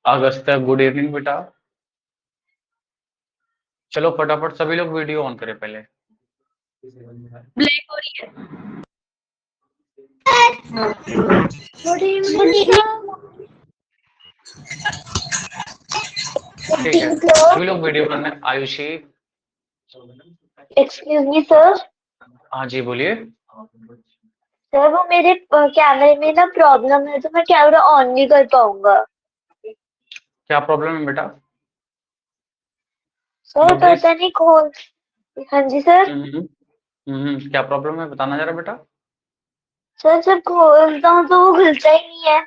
Agastya, good evening बेटा। चलो फटाफट सभी लोग वीडियो ऑन करें पहले। ब्लैक हो रही है। ठीक है, सभी लोग वीडियो करने। Ayushi, excuse me sir. हाँ जी बोलिए। सर वो मेरे कैमरे में ना प्रॉब्लम है, तो मैं कैमरा ऑन नहीं कर पाऊंगा। क्या प्रॉब्लम है बेटा? Sir notice. पता नहीं कौन। हाँ जी सर। क्या प्रॉब्लम है बताना जरा बेटा। सर जब खोलता हूँ तो वो खुलता ही नहीं है।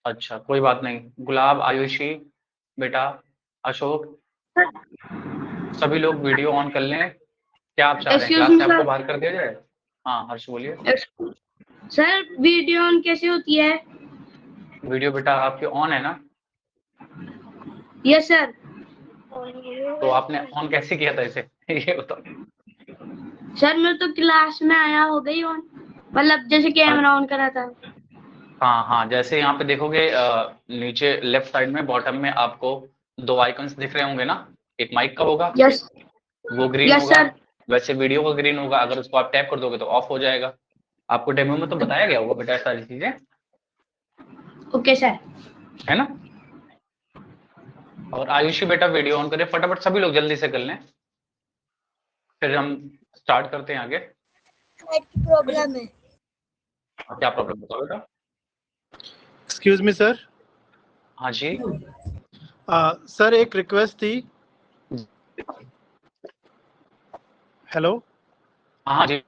अच्छा कोई बात नहीं। गुलाब, आयुषी बेटा, अशोक, सभी लोग वीडियो ऑन कर लें। क्या आप चाह रहे हैं, Excuse क्लास me, से आपको sir. बाहर कर दिया जाए? हाँ हर्ष बोलिए। सर वीडियो ऑन कैसे होती है? वीडियो बेटा आपके ऑन है ना? Yes sir. तो आपने ऑन कैसे किया था इसे ये बताओ। सर मैं तो क्लास में आया हो गई ऑन, मतलब जैसे कैमरा ऑन करा था। हाँ हाँ, जैसे यहाँ पे देखोगे नीचे लेफ्ट साइड में बॉटम में आपको दो आइकन्स दिख रहे होंगे ना। एक माइक का होगा, यस वो ग्रीन यस होगा। सर। वैसे वीडियो का ग्रीन होगा, अगर उसको आप टैप कर दोगे तो ऑफ हो जाएगा। आपको डेमो में तो बताया गया होगा बेटा सारी चीजें, ओके सर। है ना। और आयुषी बेटा वीडियो ऑन करें फटाफट, सभी लोग जल्दी से कर लें, फिर हम स्टार्ट करते हैं आगे। प्रॉब्लम है। क्या प्रॉब्लम बताओ बेटा। Excuse me sir. हाँ जी। सर एक रिक्वेस्ट थी। हेलो हाँ जी।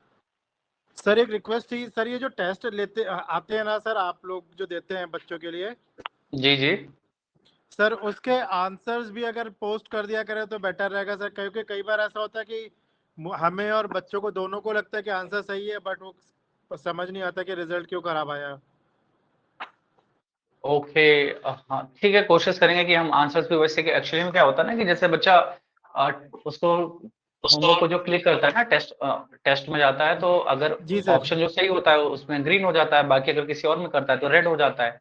सर, एक रिक्वेस्ट थी सर। ये जो टेस्ट लेते आते हैं ना सर, आप लोग जो देते हैं बच्चों के लिए, जी जी। सर उसके आंसर्स भी अगर पोस्ट कर दिया करें तो बेटर रहेगा सर, क्योंकि कई बार ऐसा होता है कि हमें और बच्चों को दोनों को लगता है कि आंसर सही है, बट वो समझ नहीं आता कि रिजल्ट क्यों खराब आया। ओके, हाँ ठीक है, कोशिश करेंगे कि हम आंसर्स भी वैसे कि एक्चुअली में क्या होता है ना कि जैसे बच्चा उसको होमवर्क को जो क्लिक करता है ना, टेस्ट में जाता है, तो अगर जी सर। ऑप्शन जो सही होता है उसमें ग्रीन हो जाता है, बाकी अगर किसी और में करता है तो रेड हो जाता है।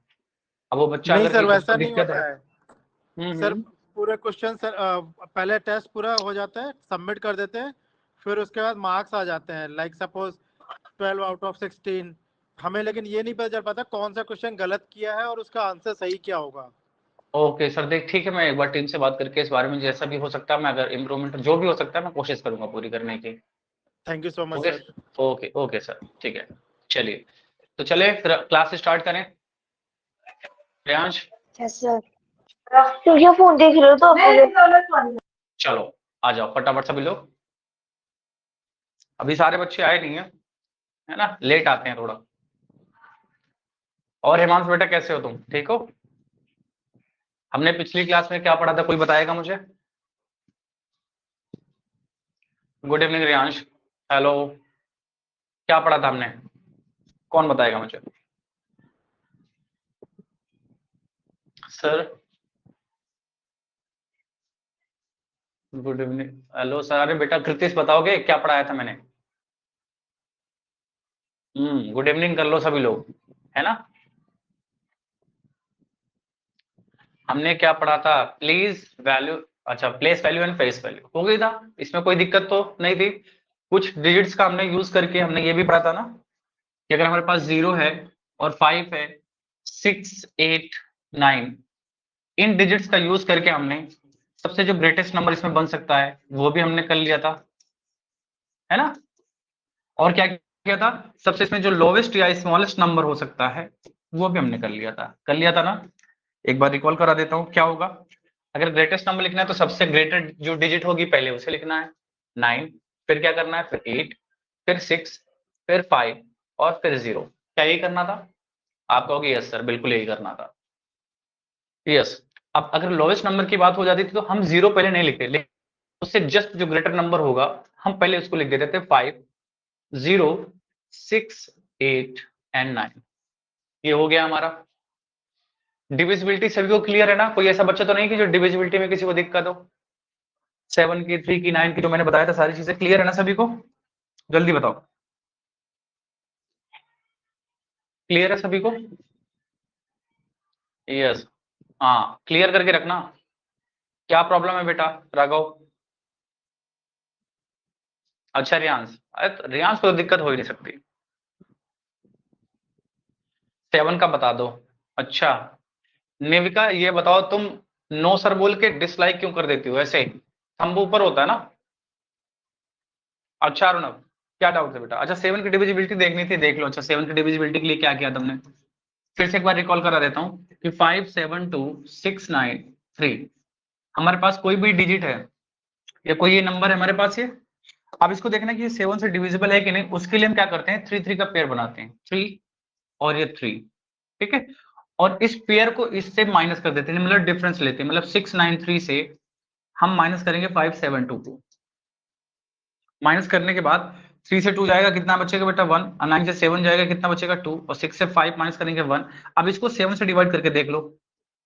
अब वो बच्चा नहीं अगर सर, कि उसको वैसा नहीं दिक्कत है। होता है सर। पूरे क्वेश्चन सर, पहले टेस्ट पूरा हो जाता है, सबमिट कर देते हैं, फिर उसके बाद मार्क्स आ जाते हैं, लाइक सपोज 12 आउट ऑफ 16। हमें लेकिन ये नहीं पता चल पाता कौन सा क्वेश्चन गलत किया है और उसका आंसर सही क्या होगा। ओके सर, देख ठीक है, मैं एक बार टीम से बात करके इस बारे में जैसा भी हो सकता है, मैं अगर इम्प्रूवमेंट जो भी हो सकता है मैं कोशिश करूंगा पूरी करने की। Thank you so much okay sir. Okay okay sir, ठीक है। चलिए तो चले फिर क्लास स्टार्ट करें। Priyansh, yes sir. तुम क्या फोन देख रहे हो तो चलो आ जाओ फटाफट सभी लोग। अभी सारे बच्चे आए नहीं है ना, लेट आते हैं थोड़ा। और हिमांश बेटा कैसे हो तुम, ठीक हो? हमने पिछली क्लास में क्या पढ़ा था, कोई बताएगा मुझे? Good evening Riyansh, hello. क्या पढ़ा था हमने, कौन बताएगा मुझे? Sir good evening, hello sir. अरे बेटा कृतिश बताओगे क्या पढ़ाया था मैंने? गुड इवनिंग कर लो सभी लोग, है ना। हमने क्या पढ़ा था, प्लीज वैल्यू, अच्छा place value and face value हो गई था, इसमें कोई दिक्कत तो नहीं थी। कुछ डिजिट्स का हमने यूज करके हमने ये भी पढ़ा था ना कि अगर हमारे पास 0 है और 5 है, 6 8 9, इन डिजिट्स का यूज करके हमने सबसे जो ग्रेटेस्ट नंबर इसमें बन सकता है वो भी हमने कर लिया था, है ना। और क्या किया था, सबसे इसमें जो लोवेस्ट या स्मॉलेस्ट नंबर हो सकता है वो भी हमने कर लिया था ना। एक बार रिकॉल करा देता हूँ क्या होगा। अगर ग्रेटेस्ट नंबर लिखना है तो सबसे ग्रेटर जो डिजिट होगी पहले उसे लिखना है, 9, फिर क्या करना है, फिर 8, फिर 6, फिर 5 और फिर 0। क्या यही करना था? आप कहोगे यस सर बिल्कुल यही करना था, यस। अब अगर लोवेस्ट नंबर की बात हो जाती थी तो हम 0 पहले नहीं लिखते, लेकिन उससे जस्ट जो ग्रेटर नंबर होगा हम पहले उसको लिख देते थे, 5 0 6 8 एंड 9। ये हो गया हमारा। डिविजिबिलिटी सभी को क्लियर है ना? कोई ऐसा बच्चा तो नहीं कि जो डिविजिबिलिटी में किसी को दिक्कत हो? 7 की, 3 की, 9 की जो मैंने बताया था, सारी चीजें क्लियर है ना सभी को? जल्दी बताओ, क्लियर है सभी को? यस, हाँ क्लियर करके रखना। क्या प्रॉब्लम है बेटा राघव? अच्छा रियांश, अरे तो रियांश को तो दिक्कत हो ही नहीं सकती। 7 का बता दो। अच्छा नेविका ये बताओ, तुम नो सर बोल के डिसलाइक क्यों कर देती हो ऐसे? थंब ऊपर होता है ना? अच्छा अर्णव, क्या डाउट है बेटा? अच्छा 7 की डिविजिबिलिटी देखनी थी, देख लो। अच्छा 7 की डिविजिबिलिटी के लिए क्या किया तुमने? फिर से एक बार रिकॉल करा देता हूँ कि 5 7 2 6 9 3 हमारे पास कोई भी डिजिट है या कोई ये नंबर है हमारे पास ये। अब इसको देखना कि ये 7 से डिविजिबल है कि नहीं, उसके लिए हम क्या करते हैं, 3 3 का पेयर बनाते हैं, 3 और ये 3, ठीक है। और इस पेयर को इससे माइनस कर देते हैं, मतलब डिफरेंस लेते हैं, मतलब 6 9 3 से हम माइनस करेंगे 5 7 2 को। माइनस करने के बाद 3 से 2 जाएगा, कितना बचेगा बेटा 1, 9 से 7 जाएगा, कितना बचेगा 2, और 6 से 5 माइनस करेंगे 1। अब इसको 7 से डिवाइड करके देख लो,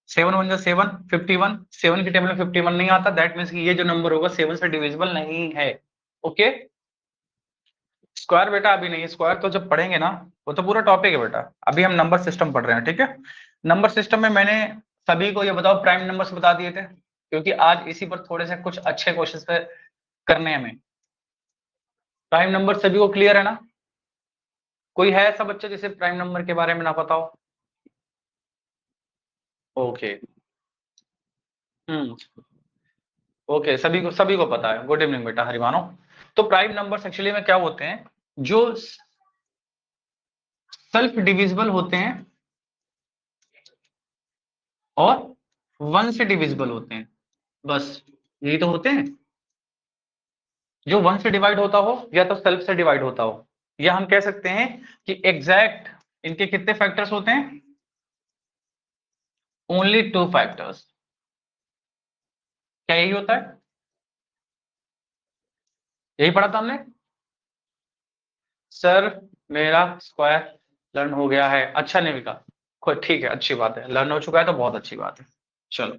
7 1 जा 7, 51, 7 की टेबल में 51 नहीं आता, दैट मीन्स कि ये जो नंबर होगा 7 से डिविजिबल नहीं है। ओके, स्क्वायर बेटा अभी नहीं, स्क्वायर तो जब पढ़ेंगे ना, वो तो पूरा टॉपिक है बेटा, अभी हम नंबर सिस्टम पढ़ रहे हैं, ठीक है। नंबर सिस्टम में मैंने सभी को ये बताओ प्राइम नंबर्स बता दिए थे, क्योंकि आज इसी पर थोड़े से कुछ अच्छे क्वेश्चन करने हैं हमें। प्राइम नंबर सभी को क्लियर है ना? कोई है ऐसा बच्चा जिसे प्राइम नंबर के बारे में ना पता हो? ओके, ओके, सभी को पता है। गुड इवनिंग बेटा हरिमानो। तो प्राइम नंबर्स एक्चुअली में क्या होते हैं, जो सेल्फ डिविजिबल होते हैं और 1 से डिविजिबल होते हैं, बस यही तो होते हैं। जो 1 से डिवाइड होता हो या तो सेल्फ से डिवाइड होता हो, या हम कह सकते हैं कि एग्जैक्ट इनके कितने फैक्टर्स होते हैं, ओनली 2 फैक्टर्स। क्या यही होता है? यही पढ़ा था हमने सर। मेरा स्क्वायर लर्न हो गया है। अच्छा नेविका, ठीक है, अच्छी बात है, लर्न हो चुका है तो बहुत अच्छी बात है। चलो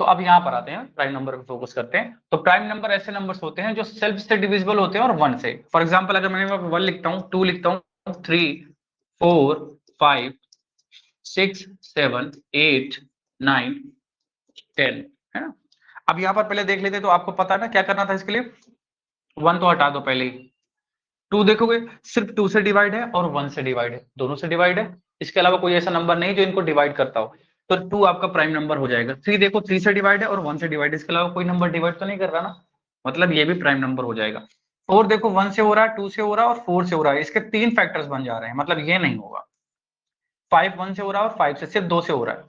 तो अब यहां पर आते हैं, प्राइम नंबर पे फोकस करते हैं। तो प्राइम नंबर ऐसे नंबर्स होते हैं जो सेल्फ से डिविजिबल होते हैं और 1 से। फॉर एग्जांपल अगर मैं 1 लिखता हूं, 2 लिखता हूं, 3 4 5 6 7 8 9 10, है ना। अब यहां पर पहले देख लेते, तो आपको पता है ना क्या करना था इसके लिए। 1 तो हटा दो पहले ही। 2 देखोगे सिर्फ 2 से डिवाइड है और 1 से डिवाइड है, दोनों से डिवाइड है, इसके अलावा कोई ऐसा नंबर नहीं जो इनको डिवाइड करता हो, तो 2 आपका प्राइम नंबर हो जाएगा। 3 देखो 3 से डिवाइड है और 1 से डिवाइड है, इसके अलावा कोई नंबर डिवाइड तो नहीं कर रहा ना, मतलब ये भी प्राइम नंबर हो जाएगा। 4 देखो 1 से हो रहा है, 2 से हो रहा है और 4 से हो रहा है, इसके 3 फैक्टर्स बन जा रहे हैं, मतलब ये नहीं होगा। 5 1 से हो रहा है और 5 से सिर्फ 2 से हो रहा है,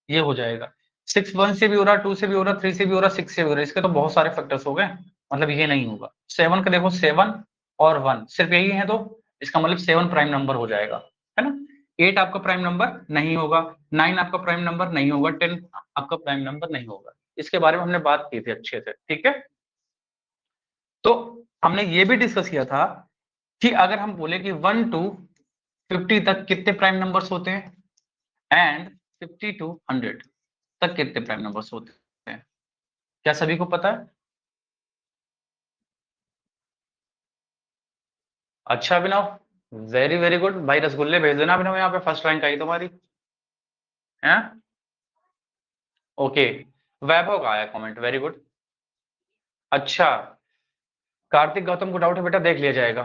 ये हो जाएगा। 6 1 से भी हो रहा है, 2 से भी हो रहा है, 3 से भी हो रहा है, 6 से भी हो रहा है, इसके तो बहुत सारे फैक्टर्स हो गए, मतलब ये नहीं होगा। 7 का देखो 7 और 1 सिर्फ यही है, तो इसका मतलब 7 प्राइम नंबर हो जाएगा, है ना। 8 आपका प्राइम नंबर नहीं होगा, 9 आपका प्राइम नंबर नहीं होगा, 10 आपका प्राइम नंबर नहीं होगा। इसके बारे में हमने बात की थी अच्छे से, ठीक है। तो हमने ये भी डिस्कस किया था कि अगर हम बोले कि 1 to 50 तक कितने प्राइम नंबर्स होते हैं, एंड 50 to 100 तक कितने प्राइम नंबर्स होते हैं, क्या सभी को पता है? अच्छा अभिनव, वेरी वेरी गुड भाई, रसगुल्ले भेज देना अभिनव, यहाँ पे फर्स्ट रैंक आई तुम्हारी है। ओके, वैभव का आया कमेंट, वेरी गुड। अच्छा कार्तिक गौतम को डाउट है बेटा, देख लिया जाएगा।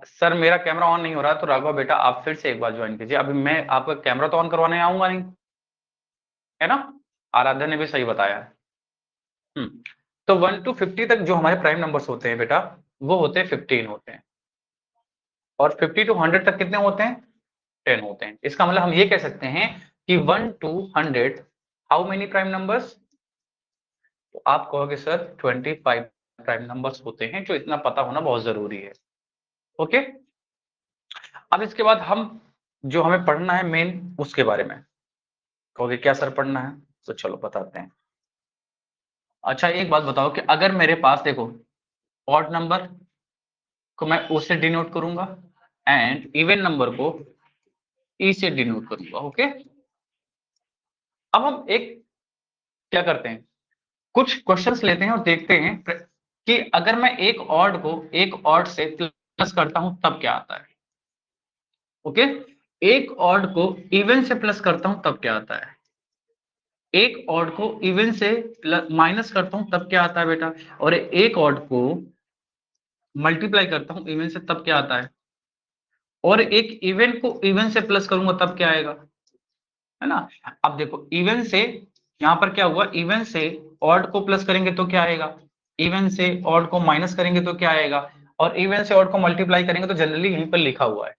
सर मेरा कैमरा ऑन नहीं हो रहा, तो राघव बेटा आप फिर से एक बार ज्वाइन कीजिए, अभी मैं आपका कैमरा तो ऑन करवाने आऊंगा नहीं, है ना। आराध्या ने भी सही बताया है। तो 1 to 50 तक जो हमारे प्राइम नंबर्स होते हैं बेटा, वो होते हैं 15 होते हैं, और 50 to 100 तक कितने होते हैं, 10 होते हैं। इसका मतलब हम ये कह सकते हैं कि 1 to 100 how many prime numbers, तो आप कहोगे सर 25 प्राइम नंबर्स होते हैं, जो इतना पता होना बहुत जरूरी है। ओके, अब इसके बाद हम जो हमें पढ़ना है मेन, उसके बारे में कहोगे क्या सर पढ़ना है, तो चलो बताते हैं। अच्छा एक बात बताओ कि अगर मेरे पास देखो ऑड नंबर को मैं ओ से डिनोट करूंगा एंड इवन नंबर को ई से डिनोट करूंगा, ओके। अब हम एक क्या करते हैं, कुछ क्वेश्चंस लेते हैं और देखते हैं कि अगर मैं एक ऑड को एक ऑड से प्लस करता हूं तब क्या आता है। ओके, एक ऑड को इवन से प्लस करता हूं तब क्या आता है, एक ऑड को इवन से माइनस करता हूं तब क्या आता है बेटा, और एक ऑड को मल्टीप्लाई करता हूं इवन से तब क्या आता है, और एक इवन को इवन से प्लस करूंगा तब क्या आएगा, है ना। अब देखो इवन से यहां पर क्या हुआ, इवन से ऑड को प्लस करेंगे तो क्या आएगा, इवन से ऑड को माइनस करेंगे तो क्या आएगा, और इवन से ऑड को मल्टीप्लाई करेंगे तो जनरली यहीं पर लिखा हुआ है।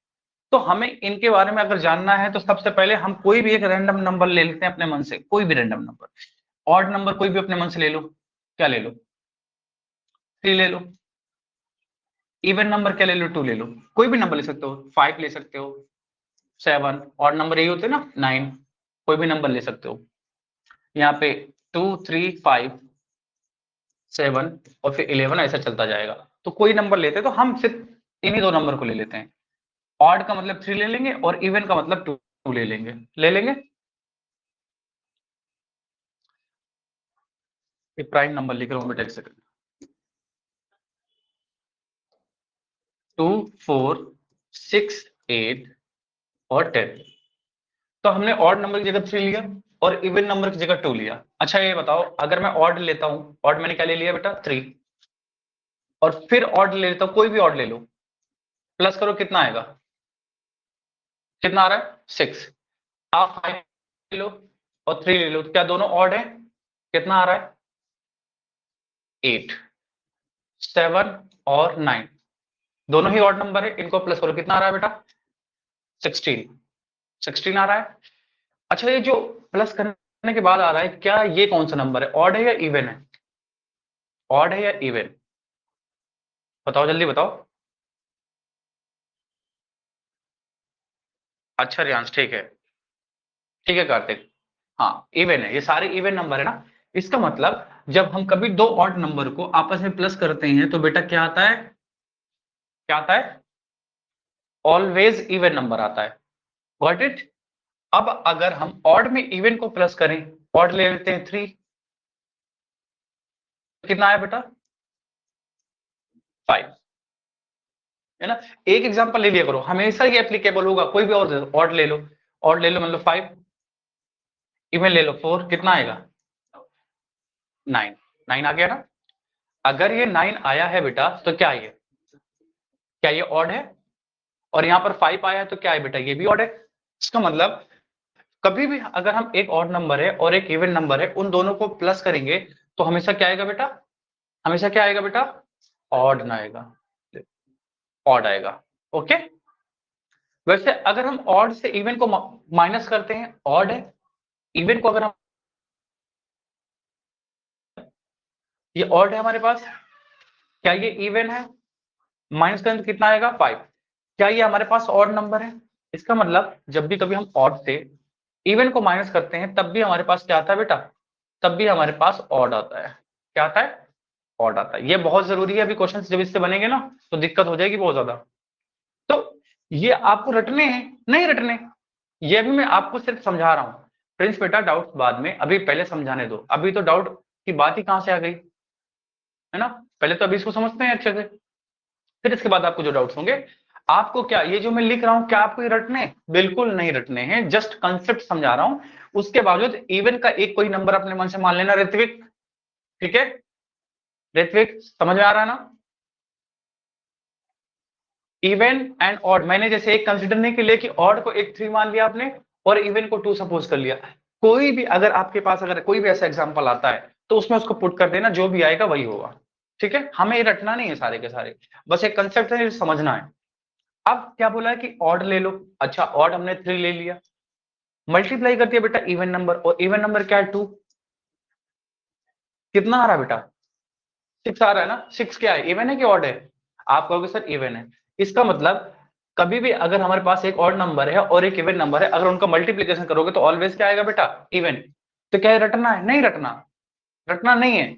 तो हमें इनके बारे में अगर जानना है तो सबसे पहले हम कोई भी एक रैंडम नंबर ले लेते हैं अपने मन से, कोई भी रैंडम नंबर, ऑड नंबर कोई भी अपने मन से ले लो, क्या ले लो, 3 ले लो, इवन नंबर क्या ले लो, 2 ले लो, कोई भी नंबर ले सकते हो, 5 ले सकते हो, 7, ऑड नंबर यही होते हैं ना, 9, कोई भी नंबर ले सकते हो। यहाँ पे 2, 3, 5, 7 और फिर 11 ऐसा चलता जाएगा। तो कोई नंबर लेते हैं तो हम सिर्फ इन्हीं 2 नंबर को ले लेते हैं, ऑड का मतलब 3 ले लेंगे और इवन का मतलब 2 ले लेंगे, प्राइम नंबर लिख रहा हूं बेटा, एक सेकंड, 2, 4, 6, 8 और 10। तो हमने ऑड नंबर की जगह 3 लिया और इवन नंबर की जगह 2 लिया। अच्छा ये बताओ, अगर मैं ऑड लेता हूं, ऑड मैंने क्या ले लिया बेटा, 3, और फिर ऑड ले लेता हूं, कोई भी ऑड ले लो, प्लस करो कितना आएगा, कितना आ रहा है, 6, आप 5 ले लो और 3 ले लो, तो क्या दोनों ऑड है, कितना आ रहा है, 8, 7 और 9 दोनों ही ऑड नंबर है, इनको प्लस करो कितना आ रहा है बेटा, 16 आ रहा है। अच्छा ये जो प्लस करने के बाद आ रहा है, क्या ये कौन सा नंबर है, ऑड है या इवन है, ऑड है या इवन, बताओ जल्दी बताओ। अच्छा रियांश, ठीक है कार्तिक, हाँ इवन है, ये सारे इवन नंबर है ना। इसका मतलब जब हम कभी 2 ऑड नंबर को आपस में प्लस करते हैं तो बेटा क्या आता है, क्या आता है, ऑलवेज इवन नंबर आता है, गॉट इट। अब अगर हम ऑड में इवन को प्लस करें, ऑड ले लेते हैं 3, कितना आया बेटा, 5, है ना। एक एग्जांपल ले लिया करो, हमेशा ये एप्लीकेबल होगा, कोई भी और ऑड ले लो, ऑड ले लो मतलब 5, इवन ले लो 4, कितना आएगा, 9, 9 आ गया ना। अगर ये 9 आया है बेटा तो क्या ये, क्या ये ऑड है, और यहाँ पर 5 आया है तो क्या है बेटा, ये भी ऑड है। इसका मतलब कभी भी अगर हम एक ऑड नंबर है और एक इवन नंबर है, उन दोनों को प्लस करेंगे तो हमेशा क्या आएगा बेटा, हमेशा क्या आएगा बेटा, ऑड ना आएगा, ऑड आएगा। ओके, वैसे अगर हम ऑड से इवन को माइनस करते हैं, ऑड है, इवन को अगर हम, ये ऑड है हमारे पास, क्या ये इवन है, माइनस करें तो कितना आएगा, 5, क्या ये हमारे पास ऑड नंबर है। इसका मतलब जब भी कभी हम ऑड से इवन को माइनस करते हैं तब भी हमारे पास क्या आता है बेटा, तब भी हमारे पास ऑड आता है, क्या आता है, ऑड आता है। ये बहुत जरूरी है, अभी क्वेश्चन जब इससे बनेंगे ना तो दिक्कत हो जाएगी बहुत ज्यादा। तो ये आपको रटने हैं, नहीं रटने, ये भी मैं आपको सिर्फ समझा रहा हूं। प्रिंस बेटा डाउट बाद में, अभी पहले समझाने दो, अभी तो डाउट की बात ही कहां से आ गई, है ना। पहले तो अभी इसको समझते हैं अच्छे से, फिर इसके बाद आपको जो डाउट्स होंगे, आपको क्या ये जो मैं लिख रहा हूं क्या आपको ये रटने, बिल्कुल नहीं रटने हैं, जस्ट कंसेप्ट समझा रहा हूं। उसके बावजूद इवन का एक कोई नंबर अपने मन से मान लेना, ऋत्विक, ठीक है, ऋत्विक समझ में आ रहा है ना। इवन एंड ऑड मैंने जैसे एक कंसिडर नहीं कर लिया कि ऑड को एक 3 मान लिया आपने और इवन को 2 सपोज कर लिया। कोई भी अगर आपके पास अगर कोई भी ऐसा एग्जांपल आता है तो उसमें उसको पुट कर देना, जो भी आएगा वही होगा, ठीक है। हमें ये रटना नहीं है सारे के सारे, बस एक कंसेप्ट है, समझना है। अब क्या बोला है कि ऑड ले लो, अच्छा ऑड हमने 3 ले लिया, मल्टीप्लाई कर दिया बेटा इवन नंबर, और इवन नंबर क्या है, 2, कितना आ रहा है बेटा, 6 आ रहा है ना। 6 क्या है, इवन है कि ऑड है, आप कहोगे सर इवन है। इसका मतलब कभी भी अगर हमारे पास एक ऑड नंबर है और एक इवन नंबर है, अगर उनका मल्टीप्लीकेशन करोगे तो ऑलवेज क्या आएगा बेटा, इवन। तो क्या है, रटना है, नहीं रटना, रटना नहीं है,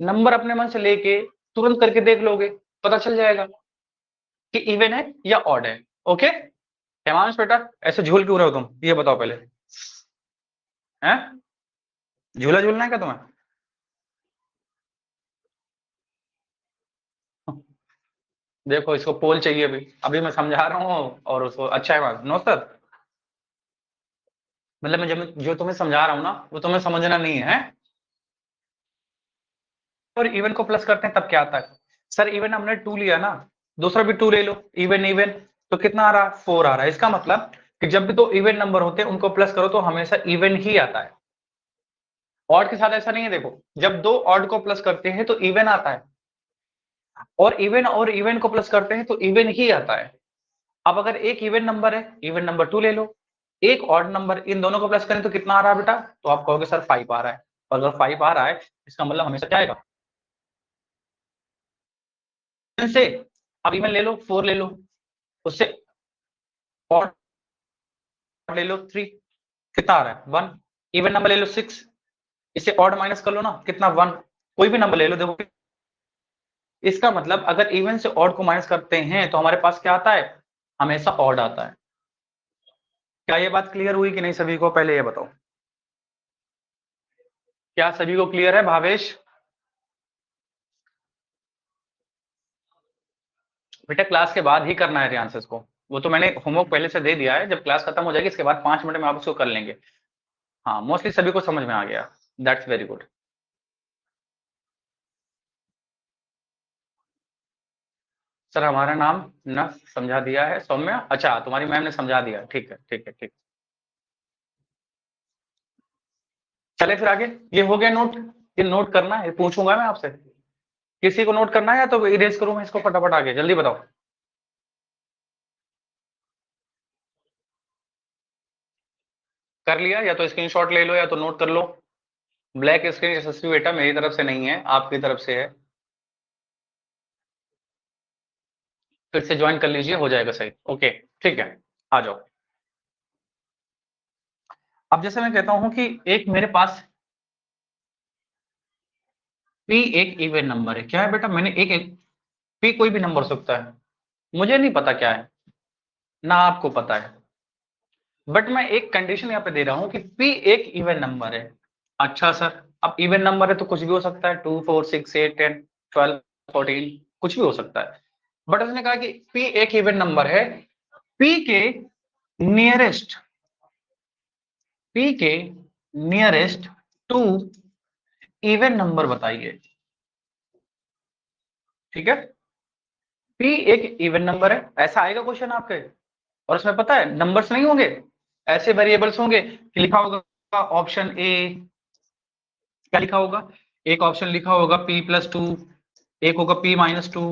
नंबर अपने मन से लेके तुरंत करके देख लोगे, पता चल जाएगा कि इवन है या ऑड है। ओके हेमांश बेटा, ऐसे झूल क्यों रहे हो तुम, ये बताओ पहले, हैं झूला झूलना है क्या तुम्हें? देखो इसको पोल चाहिए अभी, अभी मैं समझा रहा हूँ और उसको अच्छा है नो सर, मतलब मैं जो तुम्हें समझा रहा हूँ ना वो तुम्हें समझना नहीं है। और इवन को प्लस करते हैं तब क्या आता है? सर इवन हमने 2 लिया ना, दूसरा भी 2 ले लो, इवन इवन, तो कितना आ रहा है? 4 आ रहा है। इसका मतलब कि जब भी 2 इवन नंबर होते हैं उनको प्लस करो तो हमेशा इवन ही आता है। ऑड के साथ ऐसा नहीं है, देखो जब 2 ऑड को प्लस करते हैं तो इवन आता है, और इवन को प्लस करते हैं तो इवन ही आता है। अब अगर एक इवन नंबर है, इवन नंबर 2 ले लो, एक ऑड नंबर, इन दोनों को प्लस करें तो कितना आ रहा है बेटा? तो आप कहोगे सर 5 आ रहा है, और अगर 5 आ रहा है इसका मतलब हमेशा क्या आएगा? से अब इवन ले लो, 4 ले लो, उससे ऑड ले लो 3, कितना आ रहा है? 1। इवन नंबर ले लो 6, इससे ऑड माइनस कर लो ना, कितना? 1। कोई भी नंबर ले लो, देखो इसका मतलब अगर इवन से ऑड को माइनस करते हैं तो हमारे पास क्या आता है? हमेशा ऑड आता है। क्या ये बात क्लियर हुई कि नहीं सभी को? पहले ये बताओ, क्या सभी को क्लियर है? भावेश बेटा क्लास के बाद ही करना है रियांसेस को, वो तो मैंने होमवर्क पहले से दे दिया है, जब क्लास खत्म हो जाएगी इसके बाद 5 मिनट में आप उसको कर लेंगे। हाँ मोस्टली सभी को समझ में आ गया, दैट्स वेरी गुड। सर हमारा नाम न समझा दिया है सौम्या, अच्छा तुम्हारी मैम ने समझा दिया, ठीक है ठीक है ठीक। चले फिर आगे, ये हो गया नोट, ये नोट करना है, पूछूंगा मैं आपसे, किसी को नोट करना है या तो इरेज करूं मैं इसको फटाफट? आगे जल्दी बताओ। कर लिया? या तो स्क्रीनशॉट ले लो या तो नोट कर लो। ब्लैक स्क्रीन यशस्वी बेटा मेरी तरफ से नहीं है, आपकी तरफ से है, फिर से ज्वाइन कर लीजिए, हो जाएगा सही। ओके ठीक है, आ जाओ। अब जैसे मैं कहता हूं कि एक मेरे पास P एक इवन नंबर है, क्या है बेटा? मैंने एक P कोई भी नंबर हो सकता है, मुझे नहीं पता क्या है, ना आपको पता है, बट मैं एक कंडीशन यहाँ पे दे रहा हूं कि P एक इवन नंबर है। अच्छा सर, अब इवन नंबर है तो कुछ भी हो सकता है, 2 4 6 8 10 12 14 कुछ भी हो सकता है, बट उसने कहा कि P एक इवन नंबर है, P के नियरेस्ट, P के नियरेस्ट 2 इवन नंबर बताइए। ठीक है, P एक इवन नंबर है, ऐसा आएगा क्वेश्चन आपके, और उसमें पता है नंबर्स नहीं होंगे, ऐसे वेरिएबल्स होंगे कि लिखा होगा ऑप्शन ए, क्या लिखा होगा? एक ऑप्शन लिखा होगा P+2, एक होगा P-2,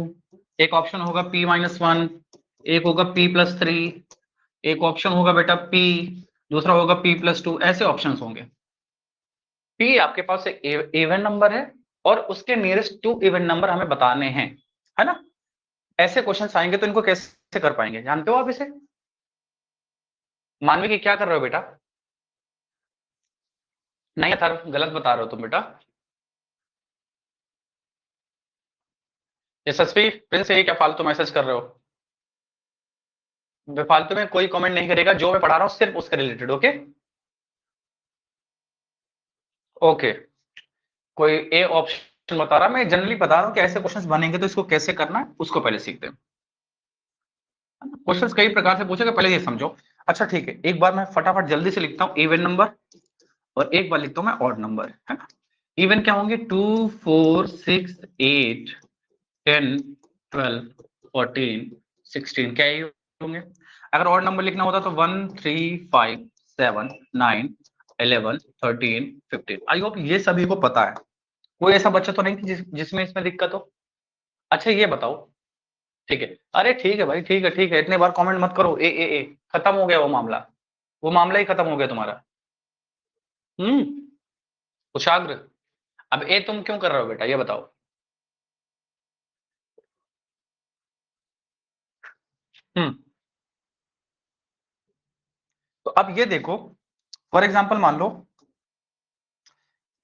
एक ऑप्शन होगा P-1, एक होगा P+3, एक ऑप्शन होगा बेटा P, दूसरा होगा P+2, ऐसे ऑप्शंस होंगे। P आपके पास एक इवन नंबर है और उसके नियरेस्ट 2 इवन नंबर हमें बताने हैं, है ना? ऐसे क्वेश्चंस आएंगे तो इनको कैसे कर पाएंगे, जानते हो आप इसे? मानवी की क्या कर रहे हो बेटा? नहीं था, गलत बता रहे हो तुम बेटा। यशस्वी प्रिंस ये क्या फालतू मैसेज कर रहे हो? बेफालतू में कोई कमेंट नहीं करेगा, जो मैं पढ़ा रहा हूँ सिर्फ उसके रिलेटेड। ओके ओके, कोई ए ऑप्शन बता रहा, मैं जनरली बता रहा हूँ कि ऐसे क्वेश्चंस बनेंगे तो इसको कैसे करना है उसको पहले सीखते हैं। क्वेश्चंस कई प्रकार से पूछेगा, पहले ये समझो। अच्छा ठीक है, एक बार मैं फटाफट जल्दी से लिखता हूँ इवन नंबर, और एक बार लिखता हूँ मैं ऑड नंबर, है ना? इवन क्या होंगे? 2 4 6 8 10 12 14 16, क्या ये होंगे? अगर ऑड नंबर लिखना होता तो 1 3 5 7 9 11 13 15। आई होप ये सभी को पता है, कोई ऐसा बच्चा तो नहीं थी जिसमें इसमें दिक्कत हो। अच्छा ये बताओ, ठीक है, अरे ठीक है भाई, ठीक है, इतने बार कमेंट मत करो, ए खत्म हो गया वो मामला, वो मामला ही खत्म हो गया तुम्हारा। कुशाग्र, अब ए तुम क्यों कर रहे हो बेटा, ये बताओ? हम्म तो अब ये देखो, फॉर एग्जांपल मान लो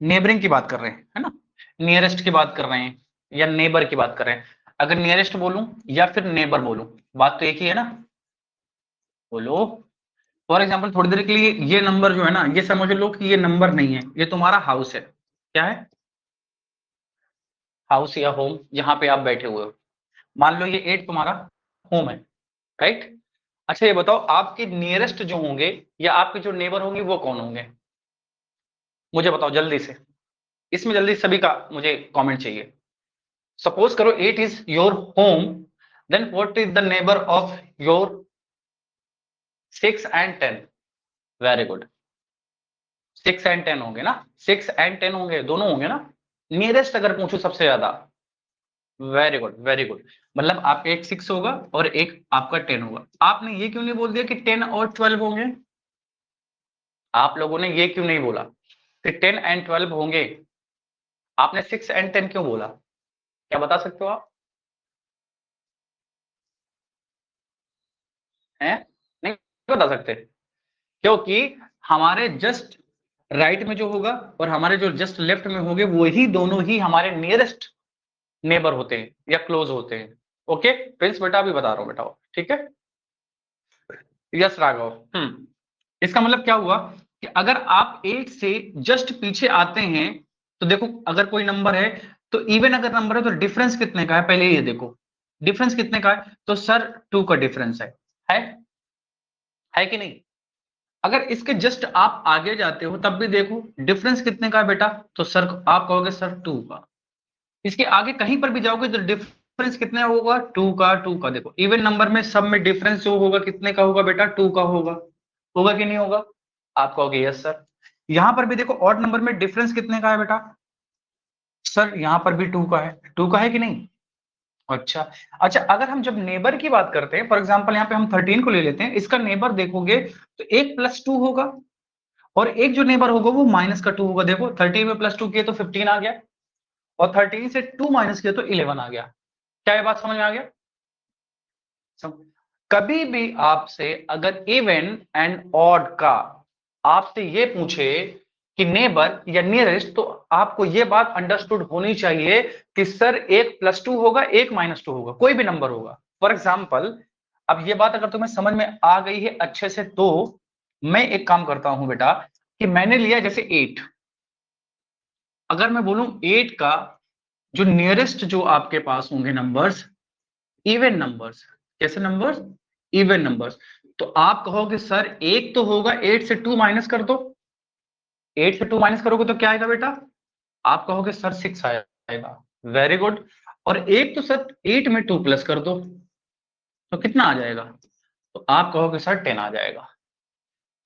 नेबरिंग की बात कर रहे हैं, है ना? नियरेस्ट की बात कर रहे हैं या नेबर की बात कर रहे हैं, अगर नियरेस्ट बोलूं या फिर नेबर बोलूं, बात तो एक ही है ना? बोलो, फॉर एग्जाम्पल थोड़ी देर के लिए ये नंबर जो है ना, ये समझ लो कि ये नंबर नहीं है, ये तुम्हारा हाउस है। क्या है? हाउस या होम, जहां पे आप बैठे हुए हो। मान लो ये 8 तुम्हारा होम है, राइट? अच्छा ये बताओ, आपके नियरेस्ट जो होंगे या आपके जो नेबर होंगे वो कौन होंगे? मुझे बताओ जल्दी से, इसमें जल्दी सभी का मुझे कमेंट चाहिए। सपोज करो 8 is your home, then what is the neighbour of your 6 and 10? Very good, 6 and 10 होंगे ना, 6 एंड 10 होंगे, दोनों होंगे ना। नियरेस्ट अगर पूछूं सबसे ज्यादा, वेरी गुड वेरी गुड, मतलब आप एक 6 होगा और एक आपका 10 होगा। आपने ये क्यों नहीं बोल दिया कि 10 और 12 होंगे? आप लोगों ने ये क्यों नहीं बोला कि 10 एंड 12 होंगे? आपने 6 एंड 10 क्यों बोला? क्या बता सकते हो आप? हैं? नहीं बता सकते, क्योंकि हमारे जस्ट राइट में जो होगा और हमारे जो जस्ट लेफ्ट में होंगे वही दोनों ही हमारे नियरेस्ट नेबर होते हैं या क्लोज होते हैं। ओके प्रिंस बेटा, अभी बता रहा हूं बेटा, ठीक है? यस राघव, इसका मतलब क्या हुआ कि अगर आप 8 से जस्ट पीछे आते हैं तो देखो, अगर कोई नंबर है तो इवन अगर नंबर है तो डिफरेंस कितने का है पहले ये देखो। डिफरेंस कितने का है? तो सर 2 का डिफरेंस है कि नहीं? अगर इसके जस्ट आप आगे जाते हो तब भी देखो डिफरेंस कितने का है बेटा, तो सर आप कहोगे सर 2 का। इसके आगे कहीं पर भी जाओगे तो डिफरेंस कितना होगा? 2 का। देखो इवन नंबर में सब में डिफरेंस जो होगा कितने का होगा बेटा? 2 का होगा कि नहीं होगा? आप कहोगे यस सर। यहां पर भी देखो ऑड नंबर में डिफरेंस कितने का है बेटा? सर यहां पर भी 2 का है, 2 का है कि नहीं? अच्छा अच्छा, अगर हम जब नेबर की बात करते हैं, फॉर एग्जांपल यहाँ पे हम 13 को ले लेते हैं, इसका नेबर देखोगे तो 1 + 2 होगा और एक जो नेबर होगा वो -2 होगा। देखो 13 में +2 किए तो 15 आ गया और 13 से 2 माइनस किया तो 11 आ गया। क्या ये बात समझ में आ गया? कभी भी आपसे अगर इवन एंड ऑड का आपसे ये पूछे कि नेबर या नियरेस्ट, तो आपको ये बात अंडरस्टूड होनी चाहिए कि सर 1 + 2 होगा, 1 - 2 होगा, कोई भी नंबर होगा। फॉर एग्जाम्पल अब ये बात अगर तुम्हें समझ में आ गई है अच्छे से, तो मैं एक काम करता हूं बेटा कि मैंने लिया जैसे 8, अगर मैं बोलूं 8 का जो नियरेस्ट जो आपके पास होंगे नंबर्स, इवन नंबर्स, कैसे नंबर्स? इवन नंबर्स, तो आप कहोगे सर एक तो होगा, 8 से 2 माइनस कर दो। 8 से 2 माइनस करोगे तो क्या आएगा बेटा? आप कहोगे सर 6 आएगा। Very good. और एक तो सर 8 में 2 प्लस कर दो तो कितना आ जाएगा? तो आप कहोगे सर 10 आ जाएगा।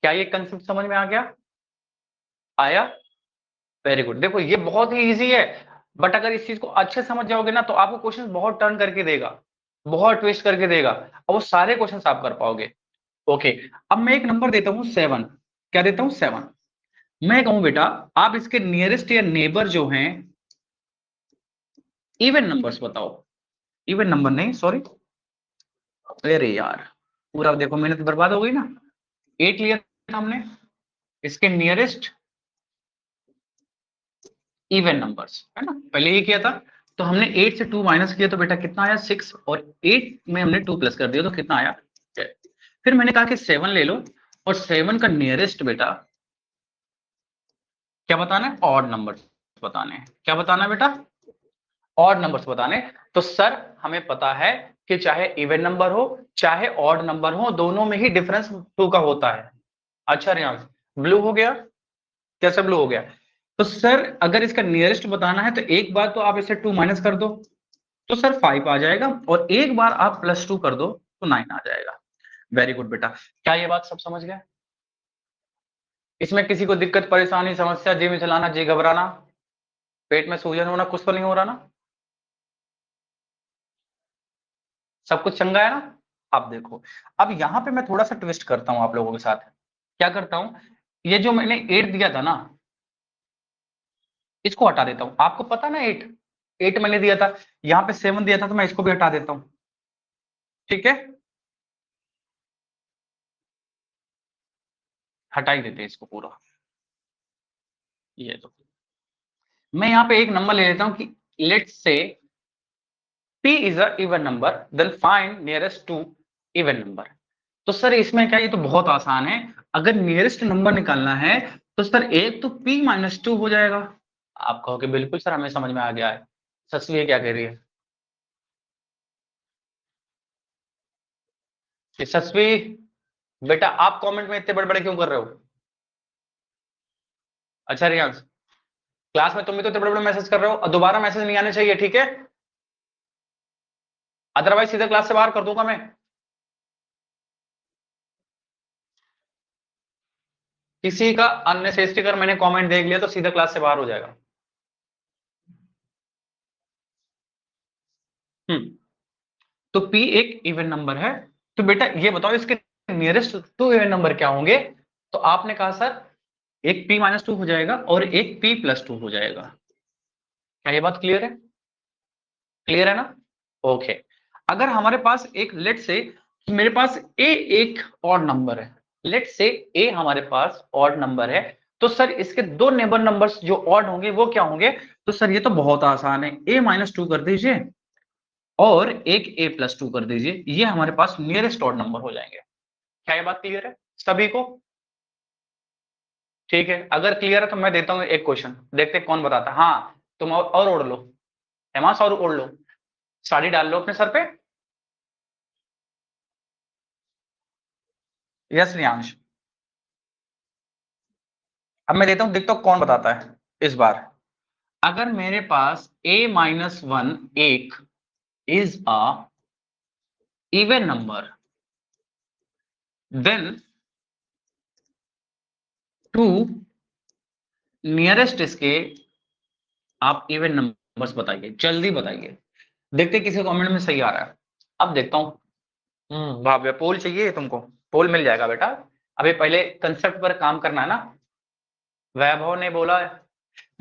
क्या ये कंसेप्ट समझ में आ गया? आया? Very good. देखो ये बहुत ही इजी है, बट अगर इस चीज को अच्छे समझ जाओगे ना तो आपको क्वेश्चन बहुत टर्न करके देगा, बहुत ट्विस्ट करके देगा और वो सारे क्वेश्चन आप कर पाओगे। ओके, अब मैं एक नंबर देता हूं 7। क्या देता हूं? 7। मैं कहूं बेटा आप इसके नियरेस्ट या नेबर जो हैं इवन नंबर्स बताओ। इवन नंबर नहीं, सॉरी, अरे यार पूरा देखो मेहनत बर्बाद हो गई ना। 8 लिया था हमने, इसके नियरेस्ट इवन नंबर्स है ना, पहले ये किया था। तो हमने 8 से 2 माइनस किया तो बेटा कितना आया? 6, और 8 में हमने 2 प्लस कर दिया तो कितना आया? 10। फिर मैंने कहा कि 7 ले लो और 7 का नियरेस्ट बेटा क्या बताना है? ऑड नंबर बताने हैं। क्या बताना है बेटा? ऑड नंबर्स बताने। तो सर हमें पता है कि चाहे इवन नंबर हो चाहे ऑड नंबर हो, दोनों में ही डिफरेंस 2 का होता है। अच्छा रियांश, ब्लू हो गया? कैसे ब्लू हो गया? तो सर अगर इसका नियरेस्ट बताना है तो एक बार तो आप इसे 2 माइनस कर दो तो सर 5 आ जाएगा, और एक बार आप +2 कर दो तो 9 आ जाएगा। वेरी गुड बेटा। क्या ये बात सब समझ गए? इसमें किसी को दिक्कत परेशानी समस्या, जी में चलाना, जी घबराना, पेट में सूजन होना, कुछ तो नहीं हो रहा ना? सब कुछ चंगा है ना? आप देखो, अब यहां पे मैं थोड़ा सा ट्विस्ट करता हूं आप लोगों के साथ। क्या करता हूं? ये जो मैंने 8 दिया था ना, इसको हटा देता हूं। आपको पता ना 8 मैंने दिया था, यहां पे 7 दिया था तो मैं इसको भी हटा देता हूं। ठीक है, हटा ही देते हैं इसको पूरा। ये तो मैं यहां पे एक नंबर ले लेता हूं कि let's say p is a even number, then find nearest to even number। तो सर इसमें क्या, ये तो बहुत आसान है, अगर नियरेस्ट नंबर निकालना है तो सर एक तो p-2 हो जाएगा। आप कहोगे बिल्कुल सर हमें समझ में आ गया है। सस्वी ये क्या कह रही है? कि सस्वी बेटा आप कमेंट में इतने बड़े बड़े क्यों कर रहे हो? अच्छा रियांश, क्लास में तुम भी तो इतने बड़े बड़े मैसेज कर रहे हो, और दोबारा मैसेज नहीं आने चाहिए, ठीक है? अदरवाइज सीधे क्लास से बाहर कर दूंगा मैं। किसी का अननेसेसरी अगर मैंने कमेंट देख लिया तो सीधा क्लास से बाहर हो जाएगा। तो p एक इवन नंबर है, तो बेटा ये बताओ इसके नियरेस्ट 2 इवन नंबर क्या होंगे? तो आपने कहा सर एक p-2 हो जाएगा और एक p+2 हो जाएगा। क्या ये बात क्लियर है? क्लियर है ना? ओके। अगर हमारे पास एक लेट से मेरे पास a एक ऑड नंबर है, लेट से a हमारे पास ऑड नंबर है, तो सर इसके दो नेबर नंबर्स जो ऑड होंगे वो क्या होंगे? तो सर ये तो बहुत आसान है, a-2 कर दीजिए और एक a+2 कर दीजिए, ये हमारे पास नियरेस्ट ऑड नंबर हो जाएंगे। क्या ये बात क्लियर है सभी को? ठीक है, अगर क्लियर है तो मैं देता हूं एक क्वेश्चन, देखते हैं कौन बताता है। हाँ तुम और ओढ़ लो, हेमांश और ओढ़ लो, साड़ी डाल लो अपने सर पे। यस रियांश, अब मैं देता हूं, देखता हूं कौन बताता है इस बार। अगर मेरे पास a-1 एक is a even number, then 2 nearest इसके आप इवन नंबर्स बताइए, जल्दी बताइए, देखते किसी कमेंट में सही आ रहा है। अब देखता हूं। भाव्य पोल चाहिए तुमको? पोल मिल जाएगा बेटा, अभी पहले कंसेप्ट पर काम करना है ना। वैभव ने बोला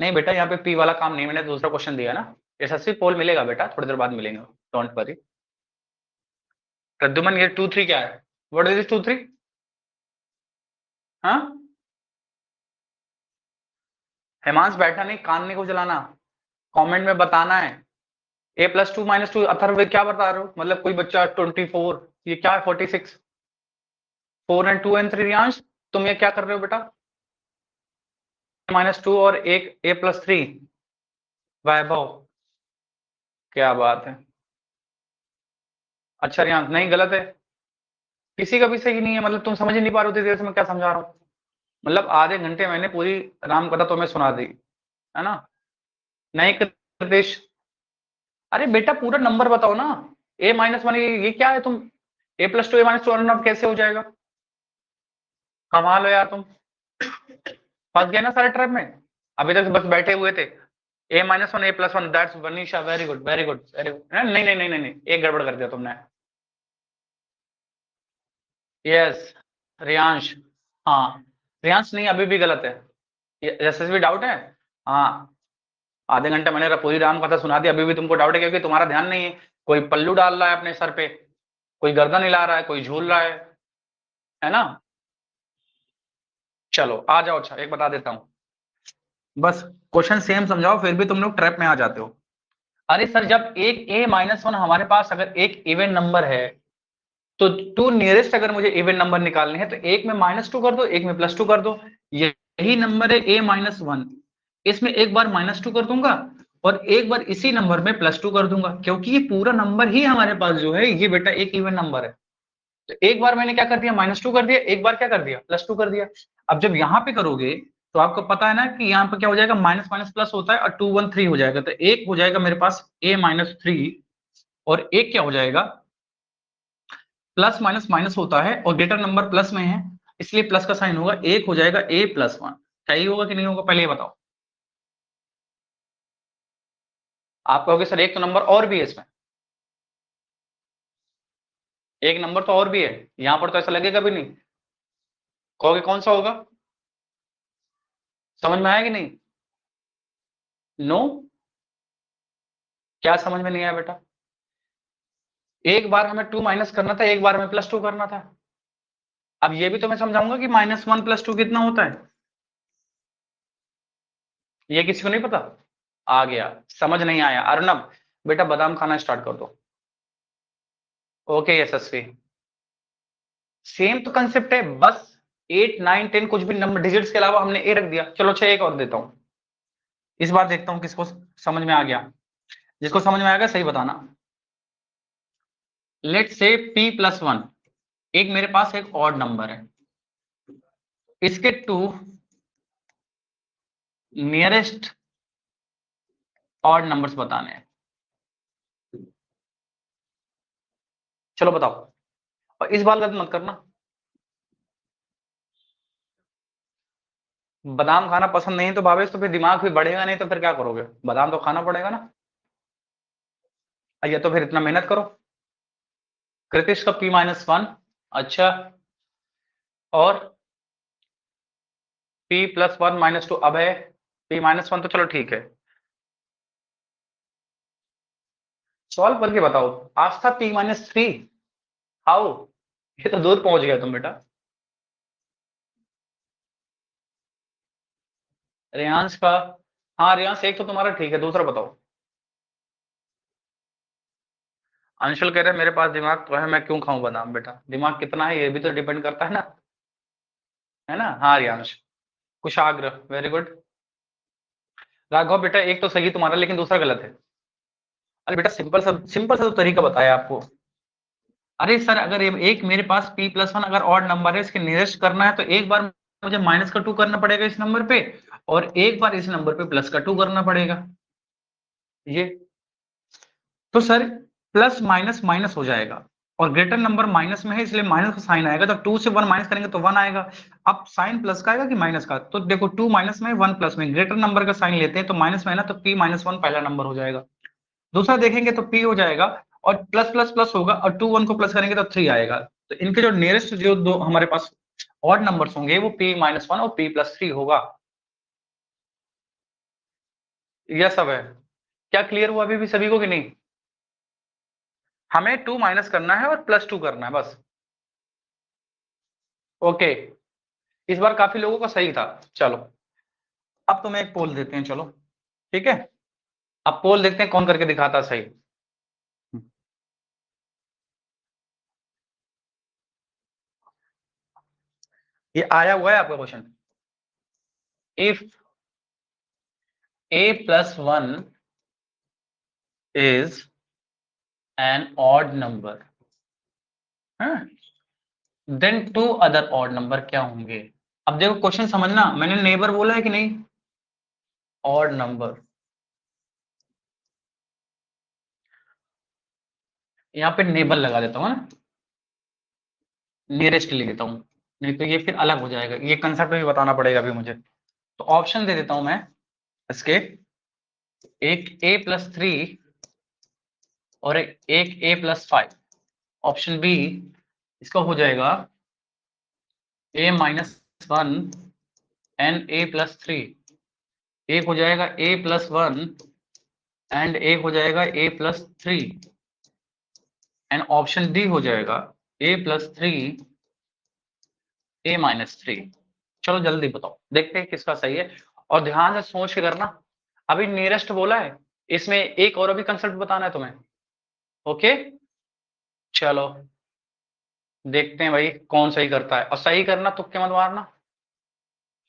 नहीं बेटा यहाँ पे पी वाला काम नहीं, मैंने दूसरा क्वेश्चन दिया ना। यशस्वी पोल मिलेगा बेटा, थोड़ी देर बाद मिलेंगे, डोंट वरी। प्रद्युमन ये 2-3 क्या है? What is this 2-3? हाँ हेमांश बैठा नहीं, कान नहीं को चलाना, कमेंट में बताना है। a+2-2 अथर्व क्या बता रहे हो? मतलब कोई बच्चा 24, ये क्या है 46, 4 and 2 and 3 रियांश, तुम ये क्या कर रहे हो बेटा? -2 और एक a+3 वैभव, क्या बात है। अच्छा रियांश नहीं गलत है, किसी का भी सही नहीं है, मतलब तुम समझ ही नहीं पा रहे हो देर से मैं क्या समझा रहा हूँ। मतलब आधे घंटे मैंने पूरी राम कथा तुम्हें सुना दी है ना। नहीं कृतेश, अरे बेटा पूरा नंबर बताओ ना, a-1 ये क्या है? तुम a+2 a-2 कैसे हो जाएगा? कमाल हो यार तुम, फंस गए ना सारे ट्रैप में, अभी तक बस बैठे हुए थे। a-1 a+1 that's Vanisha, very good very good very good. नहीं नहीं नहीं नहीं नहीं, एक गड़बड़ कर दिया तुमने। यस रियांश, हाँ रियांश नहीं अभी भी गलत है, यशस्वी डाउट है। हाँ आधे घंटे मैंने पूरी राम कथा सुना दी, अभी भी तुमको डाउट है क्योंकि तुम्हारा ध्यान नहीं है। कोई पल्लू डाल रहा है अपने सर पे, कोई गर्दन हिला रहा है, कोई झूल रहा है ना। चलो आ जाओ, अच्छा एक बता देता हूँ, बस क्वेश्चन सेम समझाओ फिर भी तुम लोग ट्रैप में आ जाते हो। अरे सर जब एक a-1 हमारे पास अगर एक इवन नंबर है, तो 2 नियरेस्ट अगर मुझे इवन नंबर निकालने हैं तो एक में -2 कर दो, एक में +2 कर दो। यही नंबर है a-1, इसमें एक बार -2 कर दूंगा और एक बार इसी नंबर में +2 कर दूंगा, क्योंकि ये पूरा नंबर ही हमारे पास जो है ये बेटा एक इवन नंबर है। तो एक बार मैंने क्या कर दिया, -2 कर दिया, एक बार क्या कर दिया, +2 कर दिया। अब जब यहाँ पे करोगे तो आपको पता है ना कि यहाँ पे क्या हो जाएगा, माइनस माइनस प्लस होता है और 2 1 3 हो जाएगा, तो एक हो जाएगा मेरे पास a-3 और एक क्या हो जाएगा, प्लस माइनस माइनस होता है और ग्रेटर नंबर प्लस में है इसलिए प्लस का साइन होगा, एक हो जाएगा a+1। सही होगा कि नहीं होगा पहले ये बताओ। आप कहोगे सर एक तो नंबर और भी है इसमें, एक नंबर तो और भी है यहां पर, तो ऐसा लगेगा भी नहीं। कहोगे कौन सा होगा? समझ में आया कि नहीं? नो, क्या समझ में नहीं आया बेटा? एक बार हमें 2 माइनस करना था, एक बार हमें +2 करना था। अब ये भी तो मैं समझाऊंगा कि -1 + 2 कितना होता है, ये किसी को नहीं पता। आ गया, समझ नहीं आया अर्नब, बेटा बादाम खाना स्टार्ट कर दो। ओके यशस्वी, सेम तो कंसेप्ट है, बस 8 9 10 कुछ भी नंबर डिजिट्स के अलावा हमने ए रख दिया। चलो अच्छा एक और देता हूं, इस बार देखता हूं किसको समझ में आ गया। जिसको समझ में आएगा सही बताना। लेट्स से p+1, एक मेरे पास एक ऑड नंबर है, इसके 2 नियरेस्ट ऑड नंबर्स बताने हैं। चलो बताओ, और इस बार गलत मत करना। बादाम खाना पसंद नहीं तो भावेश, तो फिर दिमाग भी बढ़ेगा नहीं, तो फिर क्या करोगे? बादाम तो खाना पड़ेगा ना। या तो फिर इतना मेहनत करो। कृतिश का p-1, अच्छा, और p+1 -2 अब है p-1, तो चलो ठीक है, सॉल्व करके बताओ। आज था p-3, हाउ? ये तो दूर पहुंच गया तुम बेटा। रेयांश का, हाँ रेयांश एक तो तुम्हारा ठीक है, दूसरा बताओ। अंशुल कह रहे हैं मेरे पास दिमाग तो है, मैं क्यों खाऊं बादाम? बेटा दिमाग कितना है ये भी तो डिपेंड करता है ना। हाँ रियांश, कुशाग्र, वेरी गुड। राघव बेटा एक तो सही तुम्हारा, लेकिन दूसरा गलत है। अरे बेटा सिंपल सा तो तरीका बताया आपको। अरे सर अगर एक मेरे पास p+1 अगर ऑड नंबर है, इसके नियरेस्ट करना है, तो एक बार मुझे -2 करना पड़ेगा इस नंबर पे, और एक बार इस नंबर पे +2 करना पड़ेगा। ये तो सर प्लस माइनस माइनस हो जाएगा, और ग्रेटर नंबर माइनस में है इसलिए माइनस का साइन आएगा, तो 2 से 1 माइनस करेंगे तो 1 आएगा। अब साइन प्लस का आएगा कि माइनस का? तो देखो 2 माइनस में 1 प्लस में, ग्रेटर नंबर का साइन लेते हैं तो माइनस में है ना, तो p-1 पहला नंबर हो जाएगा। दूसरा देखेंगे तो p हो जाएगा, और प्लस प्लस प्लस होगा, और 2 1 को प्लस करेंगे तो 3 आएगा। तो इनके जो नियरेस्ट जो दो हमारे पास ऑड नंबर्स होंगे वो p-1 और p+3 होगा। यह सब है। क्या क्लियर हुआ अभी भी सभी को कि नहीं? हमें 2 माइनस करना है और +2 करना है बस। ओके, इस बार काफी लोगों का सही था। चलो अब तुम्हें एक पोल देते हैं, चलो ठीक है। अब पोल देखते हैं कौन करके दिखाता सही। ये आया हुआ है आपका question. If a+1 is an odd number, then 2 other odd number क्या होंगे? अब देखो क्वेश्चन समझना, मैंने नेबर बोला है कि नहीं? ऑड नंबर, यहाँ पे नेबर लगा देता हूँ ना, नियरेस्ट ले लेता हूँ, नहीं तो ये फिर अलग हो जाएगा, ये कंसेप्ट भी बताना पड़ेगा अभी मुझे। तो ऑप्शन दे देता हूं मैं इसके, एक a+3 और एक a+5। ऑप्शन बी इसका हो जाएगा a-1 एंड a+3, एक हो जाएगा a+1 एंड एक हो जाएगा a+3, एंड ऑप्शन डी हो जाएगा a+3 a-3। चलो जल्दी बताओ, देखते हैं किसका सही है, और ध्यान से सोच के करना। अभी नियरेस्ट बोला है, इसमें एक और अभी कंसेप्ट बताना है तुम्हें। ओके चलो देखते हैं भाई कौन सही करता है, और सही करना तुक्के मत मारना।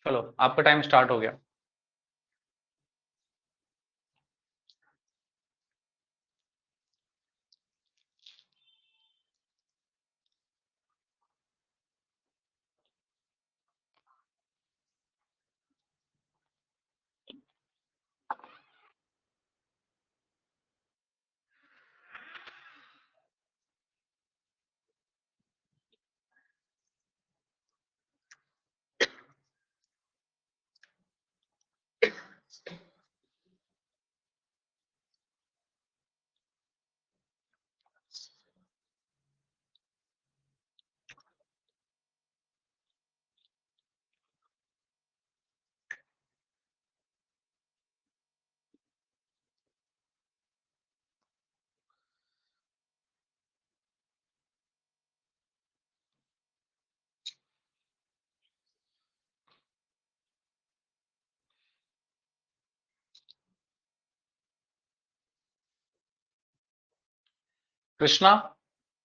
चलो आपका टाइम स्टार्ट हो गया। कृष्णा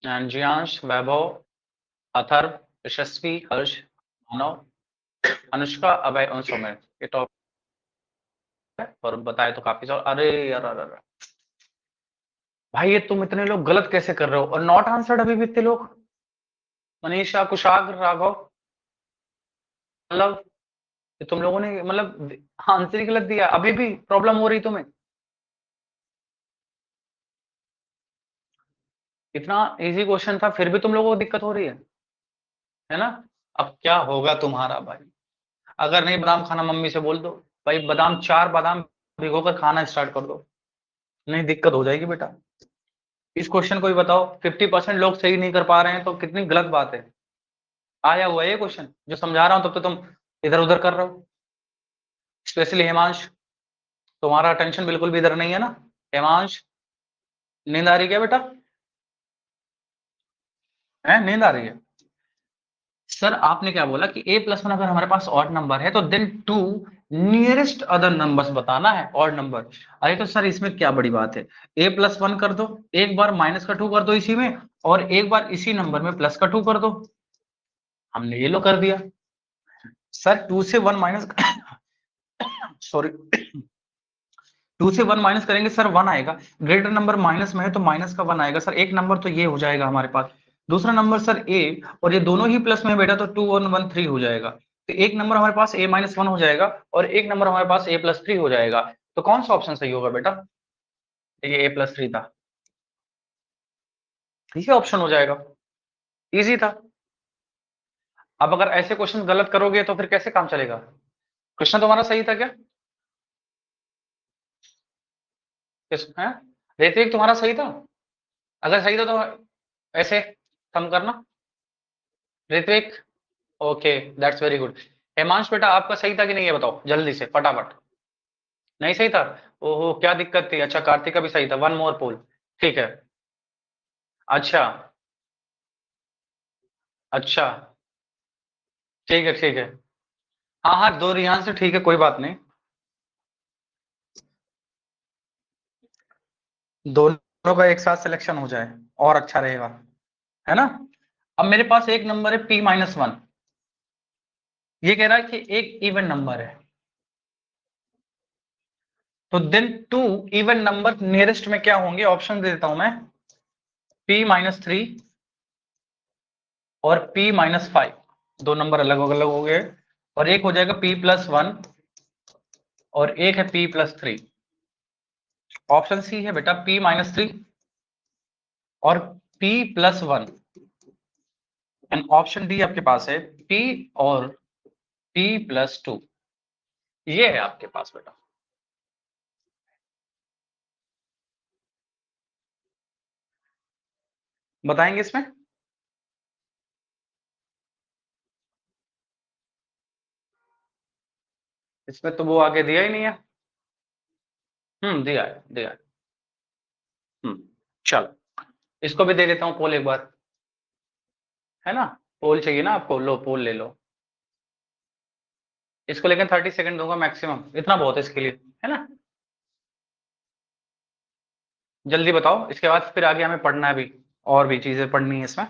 एंड जियांश, वैभव, अथर्व, यशस्वी, हर्ष, मानव, अनुष्का, अभय और सौम्य, ये टॉप है। और बताए तो काफी सारे। अरे यार भाई, ये तुम इतने लोग गलत कैसे कर रहे हो? और नॉट आंसर्ड अभी भी इतने लोग। मनीषा, कुशाग्र, राघव, मतलब तुम लोगों ने मतलब आंसर ही गलत दिया, अभी भी प्रॉब्लम हो रही तुम्हें? इतना इजी क्वेश्चन था फिर भी तुम लोगों को दिक्कत हो रही है ना? अब क्या होगा तुम्हारा भाई? अगर नहीं बादाम खाना, मम्मी से बोल दो भाई, बादाम 4 बादाम भिगोकर खाना स्टार्ट कर दो, नहीं दिक्कत हो जाएगी बेटा। इस क्वेश्चन को भी बताओ, 50% लोग सही नहीं कर पा रहे हैं तो कितनी गलत बात है। आया हुआ है ये क्वेश्चन, जो समझा रहा हूं तब तो तुम इधर उधर कर रहे हो। स्पेशली हेमांश, तुम्हारा अटेंशन बिल्कुल भी इधर नहीं है ना। हेमांश, नींद आ रही क्या बेटा? है नींद आ रही है? सर आपने क्या बोला कि a+1 अगर हमारे पास ऑड नंबर है तो देन 2 नियरेस्ट अदर नंबर्स बताना है ऑड नंबर। अरे तो सर इसमें क्या बड़ी बात है, a+1 कर दो, एक बार माइनस का 2 कर दो इसी में, और एक बार इसी नंबर में प्लस का 2 कर दो। हमने ये लो कर दिया। सर 2 से 1 माइनस सॉरी 2 से 1 माइनस करेंगे सर 1 आएगा, ग्रेटर नंबर माइनस में है तो माइनस का 1 आएगा। सर एक नंबर तो ये हो जाएगा हमारे पास, दूसरा नंबर सर a, और ये दोनों ही प्लस में है बेटा, तो 2 1 1 3 हो जाएगा। तो एक नंबर हमारे पास a-1 हो जाएगा और एक नंबर हमारे पास a+3 हो जाएगा। तो कौन सा ऑप्शन सही होगा बेटा? ये a+3 था, ठीक है, ऑप्शन हो जाएगा। इजी था। अब अगर ऐसे क्वेश्चन गलत करोगे तो फिर कैसे काम चलेगा? क्वेश्चन तुम्हारा सही था क्या? है ऋत्विक, तुम्हारा सही था? अगर सही था तो ऐसे थम करना। Ritvik, okay, that's very good. Hemansh बेटा, आपका सही था कि नहीं ये बताओ जल्दी से फटाफट। नहीं सही था? ओहो, क्या दिक्कत थी? अच्छा, कार्तिक का भी सही था। 1 मोर पोल, ठीक है। अच्छा अच्छा, ठीक है ठीक है। हाँ हाँ, 2 रियान से ठीक है, कोई बात नहीं, दोनों का एक साथ सिलेक्शन हो जाए और अच्छा रहेगा, है ना? अब मेरे पास एक नंबर है p-1, ये कह रहा है कि एक इवन नंबर है, तो देन 2 इवन नंबर नियरेस्ट में क्या होंगे? ऑप्शन दे देता हूं मैं, p-3 और p-5, दो नंबर अलग अलग हो गए, और एक हो जाएगा p+1 और एक है p+3। ऑप्शन सी है बेटा p-3 और p+1, एंड ऑप्शन डी आपके पास है p और p+2। ये है आपके पास बेटा। बताएंगे इसमें? इसमें तो वो आगे दिया ही नहीं है। दिया है, दिया है। चलो इसको भी दे देता हूं पोल एक बार, है ना? पोल चाहिए ना आपको, लो पोल ले लो इसको, लेकिन 30 सेकंड दूंगा मैक्सिमम, इतना बहुत है इसके लिए, है ना? जल्दी बताओ, इसके बाद फिर आगे हमें पढ़ना है भी, और भी चीजें पढ़नी है इसमें।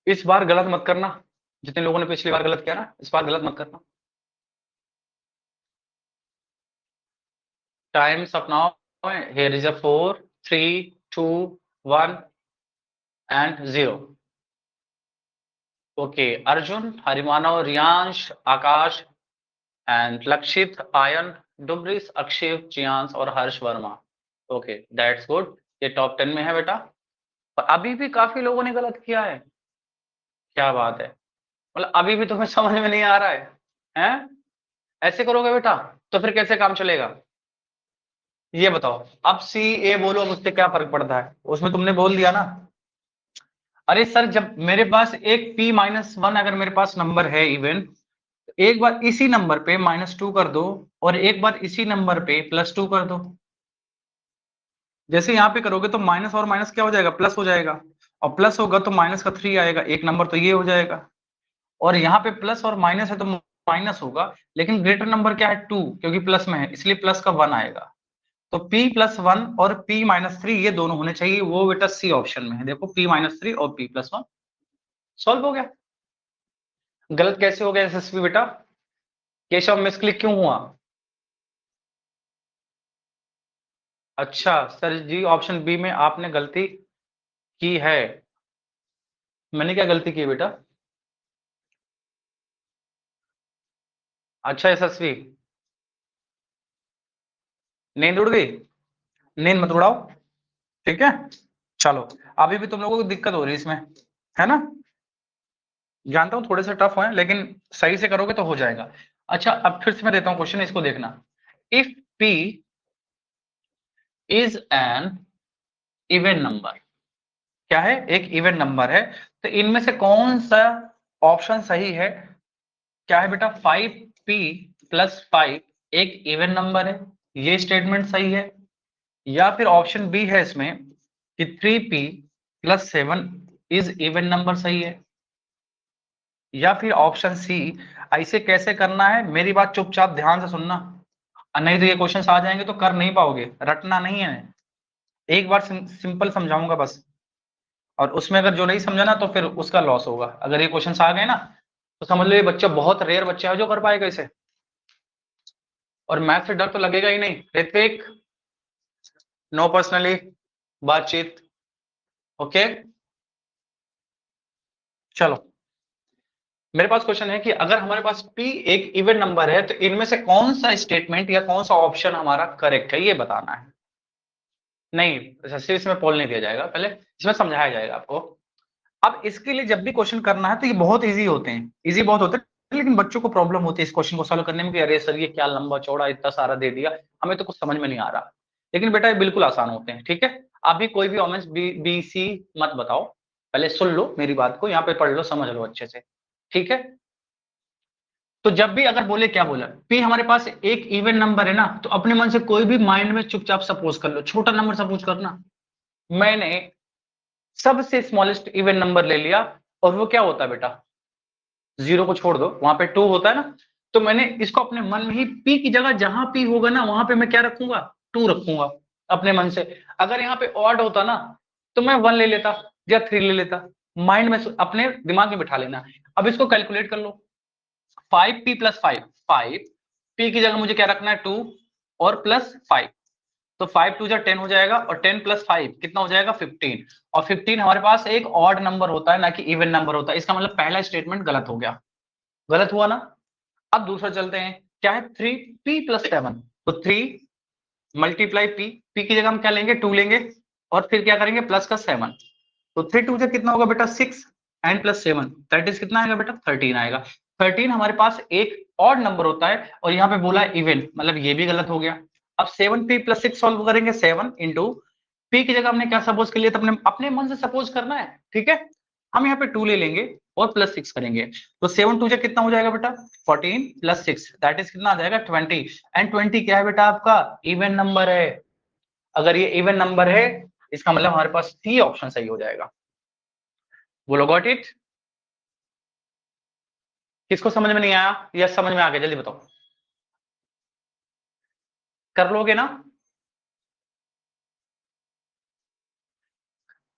इस बार गलत मत करना, जितने लोगों ने पिछली बार गलत किया ना, इस बार गलत मत करना। Time's up now, here is a 4 3 2 1 and 0। Okay, Arjun, Harimanav, Riyansh, Akash and Lakshit, Ayan, डुब्रिस, अक्षय, चियांश और Harsh Varma. Okay, that's good, ये टॉप 10 में है बेटा। और अभी भी काफी लोगों ने गलत किया है, क्या बात है, मतलब अभी भी तुम्हें समझ में नहीं आ रहा है? हैं? ऐसे करोगे बेटा तो फिर कैसे काम चलेगा? ये बताओ, अब सी ए बोलो, अब उससे क्या फर्क पड़ता है? उसमें तुमने बोल दिया ना। अरे सर, जब मेरे पास एक p-1 अगर मेरे पास नंबर है इवन, एक बार इसी नंबर पे -2 कर दो और एक बार इसी नंबर पे +2 कर दो। जैसे यहाँ पे करोगे तो माइनस और माइनस क्या हो जाएगा? प्लस हो जाएगा। और प्लस होगा तो माइनस का 3 आएगा, एक नंबर तो ये हो जाएगा। और यहाँ पे प्लस और माइनस है तो माइनस होगा, लेकिन ग्रेटर नंबर क्या है 2, क्योंकि प्लस में है इसलिए प्लस का 1 आएगा। तो p प्लस 1 और p माइनस 3 ये दोनों होने चाहिए, वो बेटा सी ऑप्शन में है। देखो p माइनस 3 और p प्लस 1 सॉल्व हो गया। गलत कैसे हो गया यशस्वी बेटा? केशव मिसक्लिक क्यों हुआ? अच्छा सर जी, ऑप्शन बी में आपने गलती की है। मैंने क्या गलती की बेटा? अच्छा यशस्वी, नींद उड़ गई? नींद मत उड़ाओ, ठीक है। चलो, अभी भी तुम लोगों को दिक्कत हो रही है इसमें, है ना? जानता हूं थोड़े से टफ है, लेकिन सही से करोगे तो हो जाएगा। अच्छा, अब फिर से मैं देता हूं क्वेश्चन, इसको देखना। If p is N even number, क्या है? एक इवन नंबर है, तो इनमें से कौन सा ऑप्शन सही है? क्या है बेटा? 5p प्लस 5 एक इवन नंबर है, ये स्टेटमेंट सही है। या फिर ऑप्शन बी है इसमें कि 3p plus 7 is even number, सही है। या फिर ऑप्शन सी, ऐसे कैसे करना है मेरी बात चुपचाप ध्यान से सुनना, नहीं तो ये क्वेश्चंस आ जाएंगे तो कर नहीं पाओगे, रटना नहीं है। एक बार सिंपल समझाऊंगा बस, और उसमें अगर जो नहीं समझा ना तो फिर उसका लॉस होगा। अगर ये क्वेश्चंस आ गए ना तो समझ लो ये बच्चा बहुत रेयर बच्चा है जो कर पाएगा इसे, और मैथ से डर तो लगेगा ही नहीं। ऋत्विक, नो पर्सनली बातचीत, ओके। चलो, मेरे पास क्वेश्चन है कि अगर हमारे पास p एक इवन नंबर है तो इनमें से कौन सा स्टेटमेंट या कौन सा ऑप्शन हमारा करेक्ट है, ये बताना है। नहीं, इसमें पोल नहीं दिया जाएगा, पहले इसमें समझाया जाएगा आपको। अब इसके लिए जब भी क्वेश्चन करना है तो ये बहुत इजी होते हैं, इजी बहुत होते हैं, लेकिन बच्चों को प्रॉब्लम होती है इस क्वेश्चन को सॉल्व करने में कि अरे सर ये क्या लंबा चौड़ा इतना सारा दे दिया, हमें तो कुछ समझ में नहीं आ रहा। लेकिन बेटा ये बिल्कुल आसान होते हैं, ठीक है। अभी कोई भी ऑप्शन बी सी मत बताओ, पहले सुन लो मेरी बात को, यहाँ पे पढ़ लो, समझ लो अच्छे से, ठीक है। तो जब भी अगर बोले, क्या बोला, p हमारे पास एक इवन नंबर है ना, तो अपने मन से कोई भी माइंड में चुपचाप सपोज कर लो, छोटा नंबर सपोज करना। मैंने सबसे स्मॉलेस्ट इवन नंबर ले लिया, और वो क्या होता है बेटा? 0 को छोड़ दो, वहां पे 2 होता है ना, तो मैंने इसको अपने मन में ही p की जगह जहां p होगा ना वहां पे मैं क्या रखूंगा? 2 रखूंगा अपने मन से। अगर यहाँ पे ऑड होता ना तो मैं 1 ले लेता या 3 ले लेता, माइंड में अपने दिमाग में बिठा लेना। अब इसको कैलकुलेट कर लो, 5p प्लस 5, 5p की जगह मुझे क्या रखना है? 2 और प्लस 5, तो 5 2 10 हो जाएगा, और 10 प्लस 5 कितना हो जाएगा? 15। और 15 हमारे पास एक ऑड नंबर होता है ना कि इवन नंबर होता है, इसका मतलब पहला स्टेटमेंट गलत हो गया, गलत हुआ ना। अब दूसरा चलते हैं, क्या है? 3p प्लस 7, तो 3 मल्टीप्लाई p की जगह हम क्या लेंगे? 2 लेंगे, और फिर क्या करेंगे? प्लस का 7, तो 3 2 कितना होगा बेटा? 6 एंड प्लस 7 दैट इज कितना आएगा बेटा? 13 आएगा। 13 हमारे पास एक ऑड नंबर होता है, और यहाँ पे बोला इवन, मतलब ये भी गलत हो गया। अब 7p प्लस 6 सॉल्व करेंगे, 7 इंटू p की जगह हमने क्या सपोज कर लिया? तो अपने मन से सपोज करना है, ठीक है। हम यहाँ पे 2 ले लेंगे और प्लस 6 करेंगे, तो 7 2 कितना हो जाएगा बेटा? 14 प्लस 6 दैट इज कितना आ जाएगा? 20। एंड 20 क्या है बेटा? आपका इवन नंबर है। अगर ये इवन नंबर है इसका मतलब हमारे पास सी ऑप्शन सही हो जाएगा। बोलो गॉट इट? किसको समझ में नहीं आया या समझ में आ गया? जल्दी बताओ, कर लोगे ना?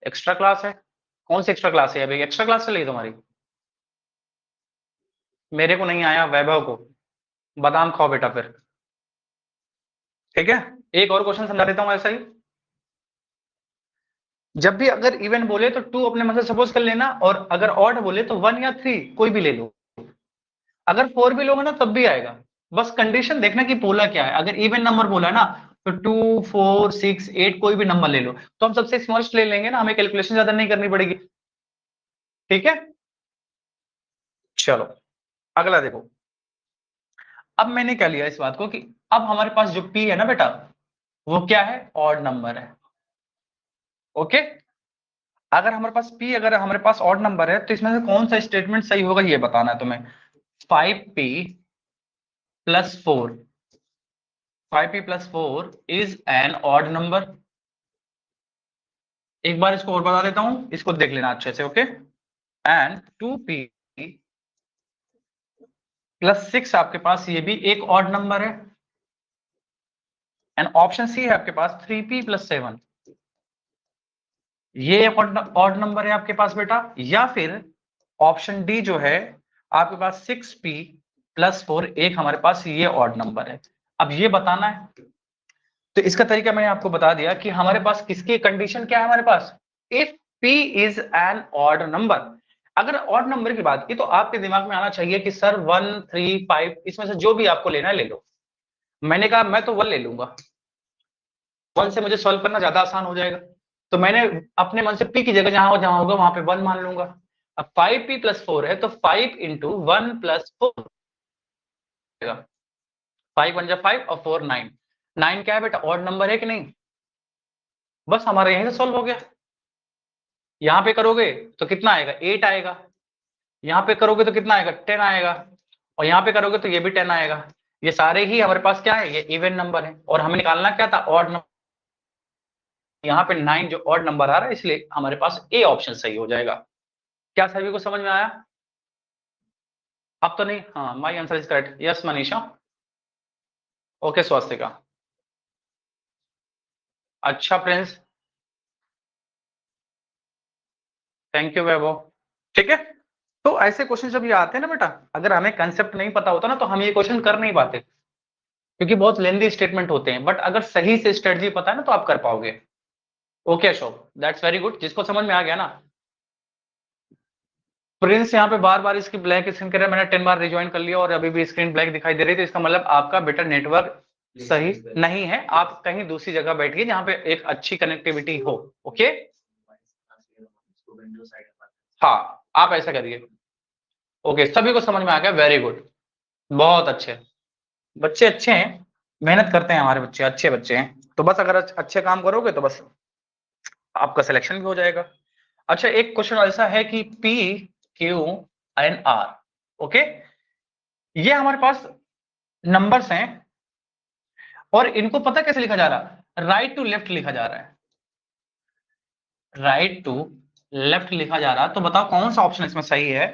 एक्स्ट्रा क्लास है? कौन सी एक्स्ट्रा क्लास है अभी? एक्स्ट्रा क्लास चल रही है तुम्हारी? मेरे को नहीं आया, वैभव को। बादाम खाओ बेटा फिर, ठीक है। एक और क्वेश्चन समझा देता हूं ऐसा ही। जब भी अगर इवन बोले तो 2 अपने मन से सपोज कर लेना, और अगर ऑड बोले तो 1 या 3 कोई भी ले लो। अगर 4 भी लोगे ना तब भी आएगा, बस कंडीशन देखना कि बोला क्या है। अगर इवन नंबर बोला ना तो 2 4 6 8 कोई भी नंबर ले लो, तो हम सबसे स्मॉलेस्ट ले लेंगे ना, हमें कैलकुलेशन ज्यादा नहीं करनी पड़ेगी, ठीक है। चलो अगला देखो। अब मैंने क्या लिया इस बात को कि अब हमारे पास जो p है ना बेटा, वो क्या है? ऑड नंबर है, ओके। अगर हमारे पास p, अगर हमारे पास ऑड नंबर है तो इसमें से कौन सा स्टेटमेंट सही होगा ये बताना है तुम्हें। 5p plus 4, 5p plus 4 is an odd number, एक बार इसको और बता देता हूं, इसको देख लेना अच्छे से, ओके। एंड 2p प्लस 6 आपके पास ये भी एक ऑड नंबर है। एंड ऑप्शन सी है आपके पास 3p प्लस 7, ये एक ऑड नंबर है आपके पास बेटा। या फिर ऑप्शन डी जो है आपके पास 6p प्लस 4 एक हमारे पास ये ऑड नंबर है। अब ये बताना है, तो इसका तरीका मैंने आपको बता दिया कि हमारे पास किसकी कंडीशन क्या है हमारे पास, if p is an odd number. अगर ऑड नंबर की बात की तो आपके दिमाग में आना चाहिए कि सर 1, 3, 5 इसमें से जो भी आपको लेना है ले लो। मैंने कहा मैं तो 1 ले लूंगा, 1 से मुझे सॉल्व करना ज्यादा आसान हो जाएगा, तो मैंने अपने मन से p की जगह जहां होगा वहां पे 1 मान लूंगा। अब 5p प्लस 4 है तो 5 इंटू 1 प्लस 4, 5 1 जा 5 और 4 9, 9 क्या है बेटा, ऑड नंबर है कि नहीं। बस हमारा यहीं से सॉल्व हो गया। यहां पे करोगे तो कितना आएगा, 8 आएगा। यहां पे करोगे तो कितना आएगा, 10 आएगा। और यहां पे करोगे तो ये भी 10 आएगा। ये सारे ही हमारे पास क्या है, ये इवन नंबर है। और हमें निकालना क्या था, ऑड नंबर। यहाँ पे 9 जो ऑड नंबर आ रहा है, इसलिए हमारे पास ए ऑप्शन सही हो जाएगा। क्या सभी को समझ में आया? अब तो नहीं, हाँ my answer is correct, yes Manisha, okay Swastika, अच्छा प्रिंस, थैंक यू वैभव। ठीक है, तो ऐसे क्वेश्चन जब ये आते हैं ना बेटा, अगर हमें कंसेप्ट नहीं पता होता ना तो हम ये क्वेश्चन कर नहीं पाते, क्योंकि बहुत लेंदी स्टेटमेंट होते हैं। बट अगर सही से स्ट्रेटजी पता है ना तो आप कर पाओगे। Okay Ashok, that's very good, जिसको समझ में आ गया ना। प्रिंस यहाँ पे बार बार इसकी ब्लैक स्क्रीन कर रहा है, मैंने 10 बार रिज्वाइन कर लिया और अभी भी स्क्रीन ब्लैक दिखाई दे रही, तो इसका मतलब आपका बेटा नेटवर्क सही नहीं है, आप कहीं दूसरी जगह बैठिए जहां पे एक अच्छी कनेक्टिविटी हो। ओके, हाँ आप ऐसा करिए। ओके, सभी को समझ में आ गया, वेरी गुड, बहुत अच्छे बच्चे, अच्छे हैं, मेहनत करते हैं हमारे बच्चे, अच्छे बच्चे हैं। तो बस अगर अच्छे काम करोगे तो बस आपका सिलेक्शन भी हो जाएगा। अच्छा, एक क्वेश्चन ऐसा है कि P Q and R, okay, ये हमारे पास नंबर्स हैं और इनको पता कैसे लिखा जा रहा है, राइट टू लेफ्ट लिखा जा रहा है, राइट टू लेफ्ट लिखा जा रहा है। तो बताओ कौन सा ऑप्शन इसमें सही है।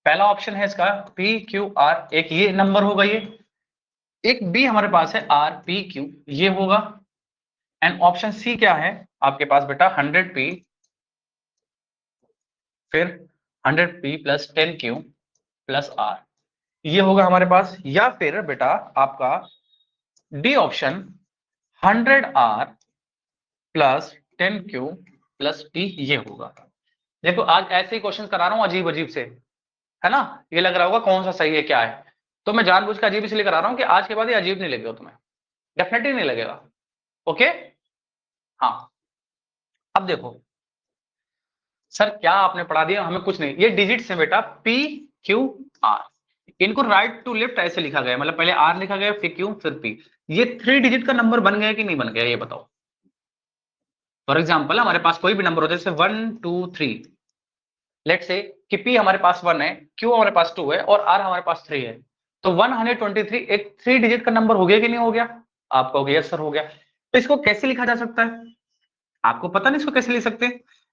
पहला ऑप्शन है इसका P Q R, एक ये नंबर होगा ये, एक बी हमारे पास है R P Q, ये होगा। एंड ऑप्शन सी क्या है आपके पास बेटा, 100p फिर 100p plus 10q plus R, ये होगा हमारे पास। या फिर बेटा आपका D option 100R plus 10q plus P, ये होगा। देखो आज ऐसे ही क्वेश्चन करा रहा हूं अजीब अजीब से, है ना, ये लग रहा होगा कौन सा सही है क्या है, तो मैं जानबूझ के अजीब इसलिए करा रहा हूं कि आज के बाद ये अजीब नहीं लगेगा तुम्हें, डेफिनेटली नहीं लगेगा। ओके, हाँ अब देखो सर क्या आपने पढ़ा दिया, हमें कुछ नहीं, ये डिजिट्स है बेटा P Q R, इनको राइट टू लेफ्ट ऐसे लिखा गया, मतलब पहले R लिखा गया फिर Q फिर P, ये 3 डिजिट का नंबर बन गया कि नहीं बन गया ये बताओ। फॉर एग्जाम्पल हमारे पास कोई भी नंबर होता है जैसे 1 2 3, लेट से कि P हमारे पास 1 है, Q हमारे पास 2 है और R हमारे पास 3 है, तो 123 एक 3 डिजिट का नंबर हो गया कि नहीं हो गया, आप कहोगे यस सर हो गया। तो इसको कैसे लिखा जा सकता है, आपको पता नहीं इसको कैसे लिख सकते।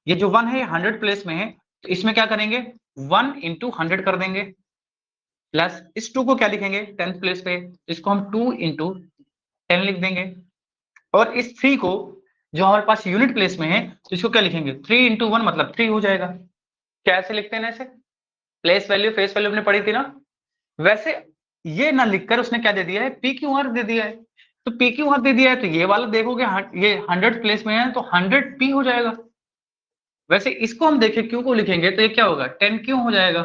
ये जो 1 है ये 100 प्लेस में है, तो इसमें क्या करेंगे 1 इंटू 100 कर देंगे, प्लस इस 2 को क्या लिखेंगे 10th प्लेस पे, इसको हम 2 इंटू 10 लिख देंगे। और इस 3 को जो हमारे पास यूनिट प्लेस में है तो इसको क्या लिखेंगे 3 इंटू 1 मतलब 3 हो जाएगा। कैसे लिखते हैं ना ऐसे, प्लेस वैल्यू फेस वैल्यू हमने पढ़ी थी ना, वैसे ये ना लिखकर उसने क्या दे दिया है पी क्यू आर दे दिया है, तो पी क्यू आर दे दिया है तो ये वाला देखोगे ये 100 प्लेस में है तो 100 पी हो जाएगा। वैसे इसको हम देखें क्यू को लिखेंगे तो ये क्या होगा 10 क्यू हो जाएगा,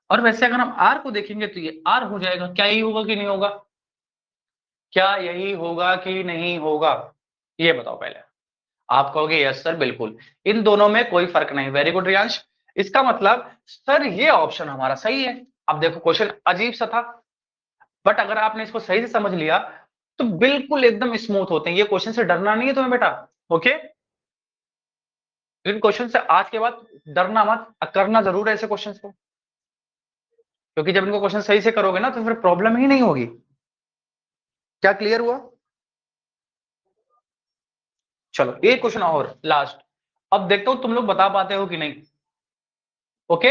और वैसे अगर हम आर को देखेंगे तो ये आर हो जाएगा। क्या यही होगा कि नहीं होगा, क्या यही होगा कि नहीं होगा, ये बताओ पहले। आप कहोगे यस सर बिल्कुल, इन दोनों में कोई फर्क नहीं, वेरी गुड रियांश, इसका मतलब सर ये ऑप्शन हमारा सही है। अब देखो क्वेश्चन अजीब सा था, बट अगर आपने इसको सही से समझ लिया तो बिल्कुल एकदम स्मूथ होते हैं ये क्वेश्चन, से डरना नहीं है तुम्हें बेटा। ओके, इन क्वेश्चन से आज के बाद डरना मत, करना जरूर है ऐसे क्वेश्चन को, क्योंकि जब इनको क्वेश्चन सही से करोगे ना तो फिर प्रॉब्लम ही नहीं होगी। क्या क्लियर हुआ? चलो एक क्वेश्चन और लास्ट, अब देखता हूं तुम लोग बता पाते हो कि नहीं। ओके,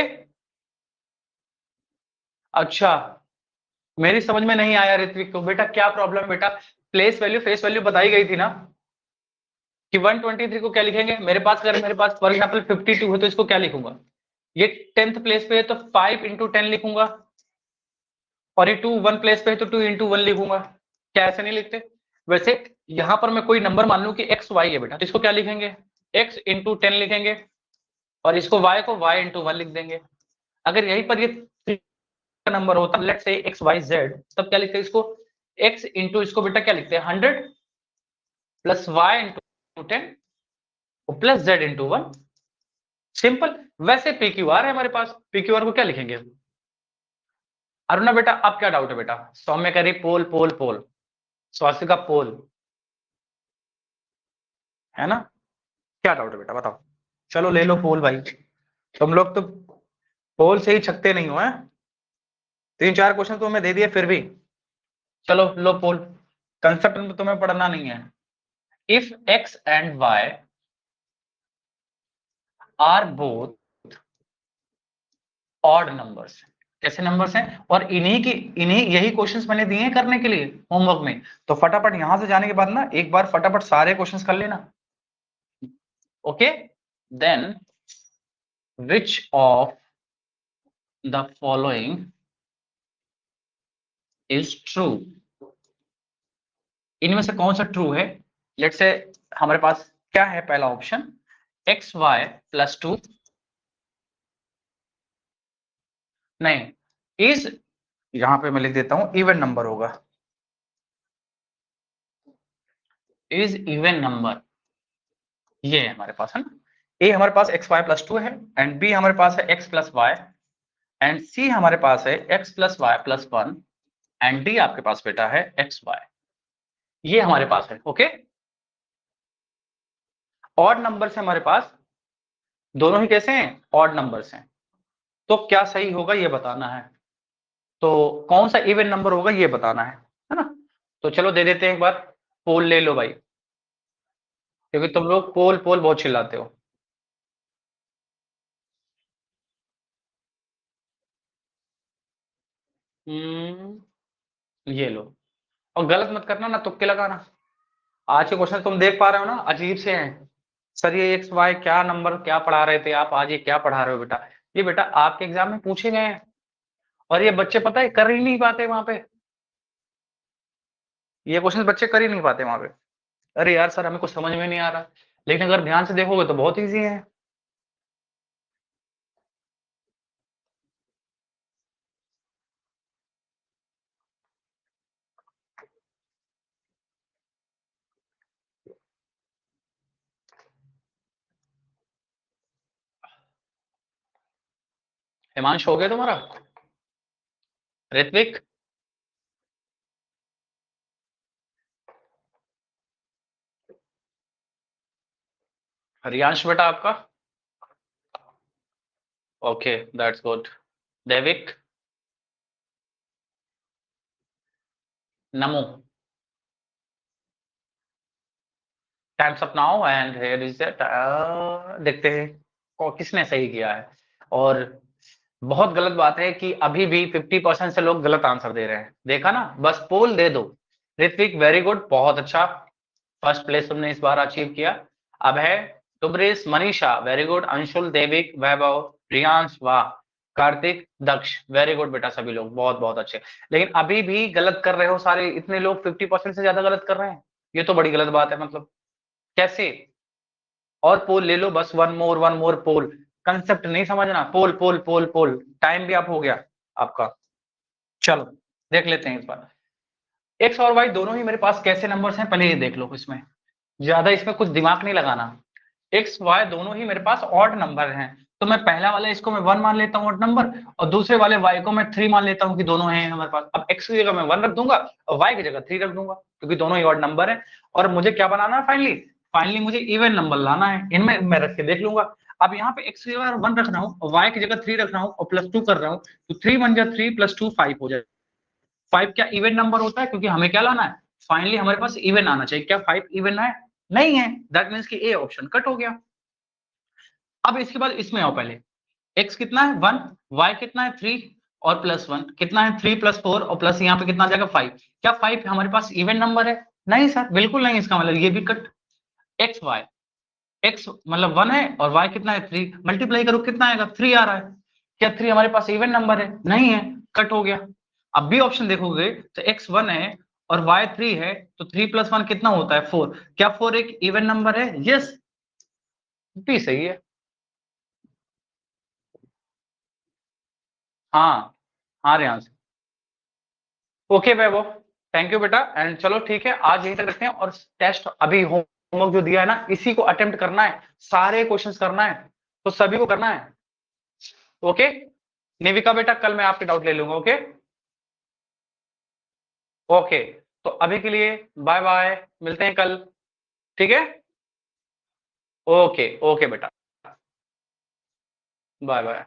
अच्छा मेरी समझ में नहीं आया ऋत्विक को। बेटा क्या प्रॉब्लम है बेटा? प्लेस वैल्यू फेस वैल्यू बताई गई थी ना कि 123 को क्या लिखेंगे। मेरे पास अगर मेरे पास फॉर एग्जाम्पल 52 है तो इसको क्या लिखूंगा? ये 10th प्लेस पे है तो 5 × 10 लिखूंगा, और ये 2 1 प्लेस पे है तो 2 × 1 लिखूंगा। क्या ऐसे नहीं लिखते? वैसे यहां पर मैं कोई नंबर मान लूं कि एक्स वाई है बेटा, तो इसको क्या लिखेंगे? x × 10 लिखेंगे, और इसको y को y × 1 लिख देंगे। अगर यहीं पर ये नंबर होता let's say x Y Z, तब क्या लिखते हैं इसको? x इंटू इसको बेटा क्या लिखते हैं 100 plus y × 10 plus z × 1। Simple. वैसे PQR है हमारे पास, PQR को क्या लिखेंगे? अरुणा बेटा अब क्या डाउट है बेटा? सौम्य कह रही पोल पोल पोल, स्वास्तिका पोल, है ना? क्या डाउट है बेटा बताओ? चलो ले लो पोल भाई, तुम लोग तो पोल से ही छकते नहीं हो। 3-4 क्वेश्चन तो मैं दे दिए फिर भी। चलो लो पोल, कंसेप्ट में तुम्हें पढ़ना नहीं है। If x and y are both odd numbers, कैसे नंबर्स हैं? और इन्हीं यही क्वेश्चंस मैंने दिए हैं करने के लिए होमवर्क में। तो फटाफट यहां से जाने के बाद ना एक बार फटाफट सारे क्वेश्चंस कर लेना। Okay, then which of the following is true? इनमें से कौन सा ट्रू है? लेट्स से हमारे पास क्या है पहला ऑप्शन, एक्स वाई प्लस 2, नहीं, इज, यहां पे मैं लिख देता हूं इवन नंबर होगा, इज इवन नंबर, ये है हमारे पास, है ना? ए हमारे पास एक्स वाई प्लस 2 है, एंड बी हमारे पास है X plus Y, and C हमारे पास है X plus Y plus 1, and D आपके पास बेटा है एक्स वाई। ये हमारे पास है। ओके, ऑड नंबर से हमारे पास दोनों ही कैसे हैं? ऑड नंबर्स हैं। तो क्या सही होगा ये बताना है, तो कौन सा इवन नंबर होगा ये बताना है ना? तो चलो दे देते हैं एक बार, पोल ले लो भाई, क्योंकि तुम लोग पोल पोल बहुत चिल्लाते हो। ये लो, और गलत मत करना ना, तुक्के लगाना। आज के क्वेश्चन तुम देख पा रहे हो ना, अजीब से हैं। सर ये एक्स वाई क्या नंबर क्या पढ़ा रहे थे आप, आज ये क्या पढ़ा रहे हो बेटा? ये बेटा आपके एग्जाम में पूछे गए हैं, और ये बच्चे पता है कर ही नहीं पाते वहां पे, ये क्वेश्चन बच्चे कर ही नहीं पाते वहां पे। अरे यार सर हमें कुछ समझ में नहीं आ रहा, लेकिन अगर ध्यान से देखोगे तो बहुत ईजी है। हिमांश हो गया तुम्हारा? ऋत्विक, हरियांश बेटा आपका? Okay that's good. Devik, Namo, time's up now and here is that, देखते हैं किसने सही किया है। और बहुत गलत बात है कि अभी भी 50% से लोग गलत आंसर दे रहे हैं, देखा ना? बस पोल दे दो। ऋत्विक वेरी गुड, बहुत अच्छा, फर्स्ट प्लेस तुमने इस बार अचीव किया। अब है तुबरेश, मनीषा वेरी गुड, अंशुल, देविक, वैभव, रियांश वाह, कार्तिक, दक्ष वेरी गुड बेटा, सभी लोग बहुत बहुत अच्छे। लेकिन अभी भी गलत कर रहे हो सारे, इतने लोग 50% से ज्यादा गलत कर रहे हैं, ये तो बड़ी गलत बात है। मतलब कैसे? और पोल ले लो बस, वन मोर पोल, कंसेप्ट नहीं समझना, पोल पोल पोल पोल। टाइम भी आप हो गया आपका। चलो देख लेते हैं इस बार, एक्स और वाई दोनों ही मेरे पास कैसे नंबर्स हैं, पहले ये देख लो। इसमें ज्यादा इसमें कुछ दिमाग नहीं लगाना। एक्स वाई दोनों ही मेरे पास ऑड नंबर हैं, तो मैं पहला वाला इसको मैं 1 मान लेता हूँ ऑड नंबर, और दूसरे वाले वाई को मैं 3 मान लेता हूँ कि दोनों हैं हमारे पास। अब एक्स की जगह मैं 1 रख दूंगा और वाई की जगह 3 रख दूंगा, क्योंकि दोनों ही ऑड नंबर है। और मुझे क्या बनाना है फाइनली? फाइनली मुझे इवन नंबर लाना है, इनमें मैं रख के देख लूंगा। अब यहाँ पे एक्स की जगह 1 रख रहा हूँ और वाई की जगह 3 रख रहा हूँ और +2 कर रहा हूँ, तो 3 1 जा 3 +2 5 हो जाए। 5 क्या इवन नंबर होता है? क्योंकि हमें क्या लाना है, फाइनली हमारे पास इवन आना चाहिए। क्या 5 इवन है? नहीं है, दैट मीन्स कि ए ऑप्शन कट हो गया। अब इसके बाद इसमें आओ पहले, x कितना है 1, y कितना है 3 और +1 कितना है 3 + 4 और प्लस यहाँ पे कितना आ जाएगा 5। क्या 5 हमारे पास इवन नंबर है? नहीं सर, बिल्कुल नहीं। इसका मतलब ये भी कट। x y, x मतलब 1 है और y कितना है 3, मल्टीप्लाई करो कितना आएगा 3 आ रहा है। क्या 3 हमारे पास इवन नंबर है? नहीं है, कट हो गया। अब भी ऑप्शन देखोगे तो x 1 है और y 3 है, तो 3 + 1 कितना होता है 4। क्या 4 एक इवन नंबर है? यस, भी सही है। हाँ हाँ Reyansh, okay Vaibhav, thank you बेटा। एंड चलो ठीक है, आज यहीं तक रखते हैं। और टेस्ट अभी होमवर्क जो दिया है ना, इसी को अटेम्प्ट करना है, सारे क्वेश्चंस करना है, तो सभी को करना है। ओके निविका बेटा, कल मैं आपके डाउट ले लूंगा। ओके ओके, तो अभी के लिए बाय बाय, मिलते हैं कल, ठीक है। ओके ओके बेटा, बाय बाय।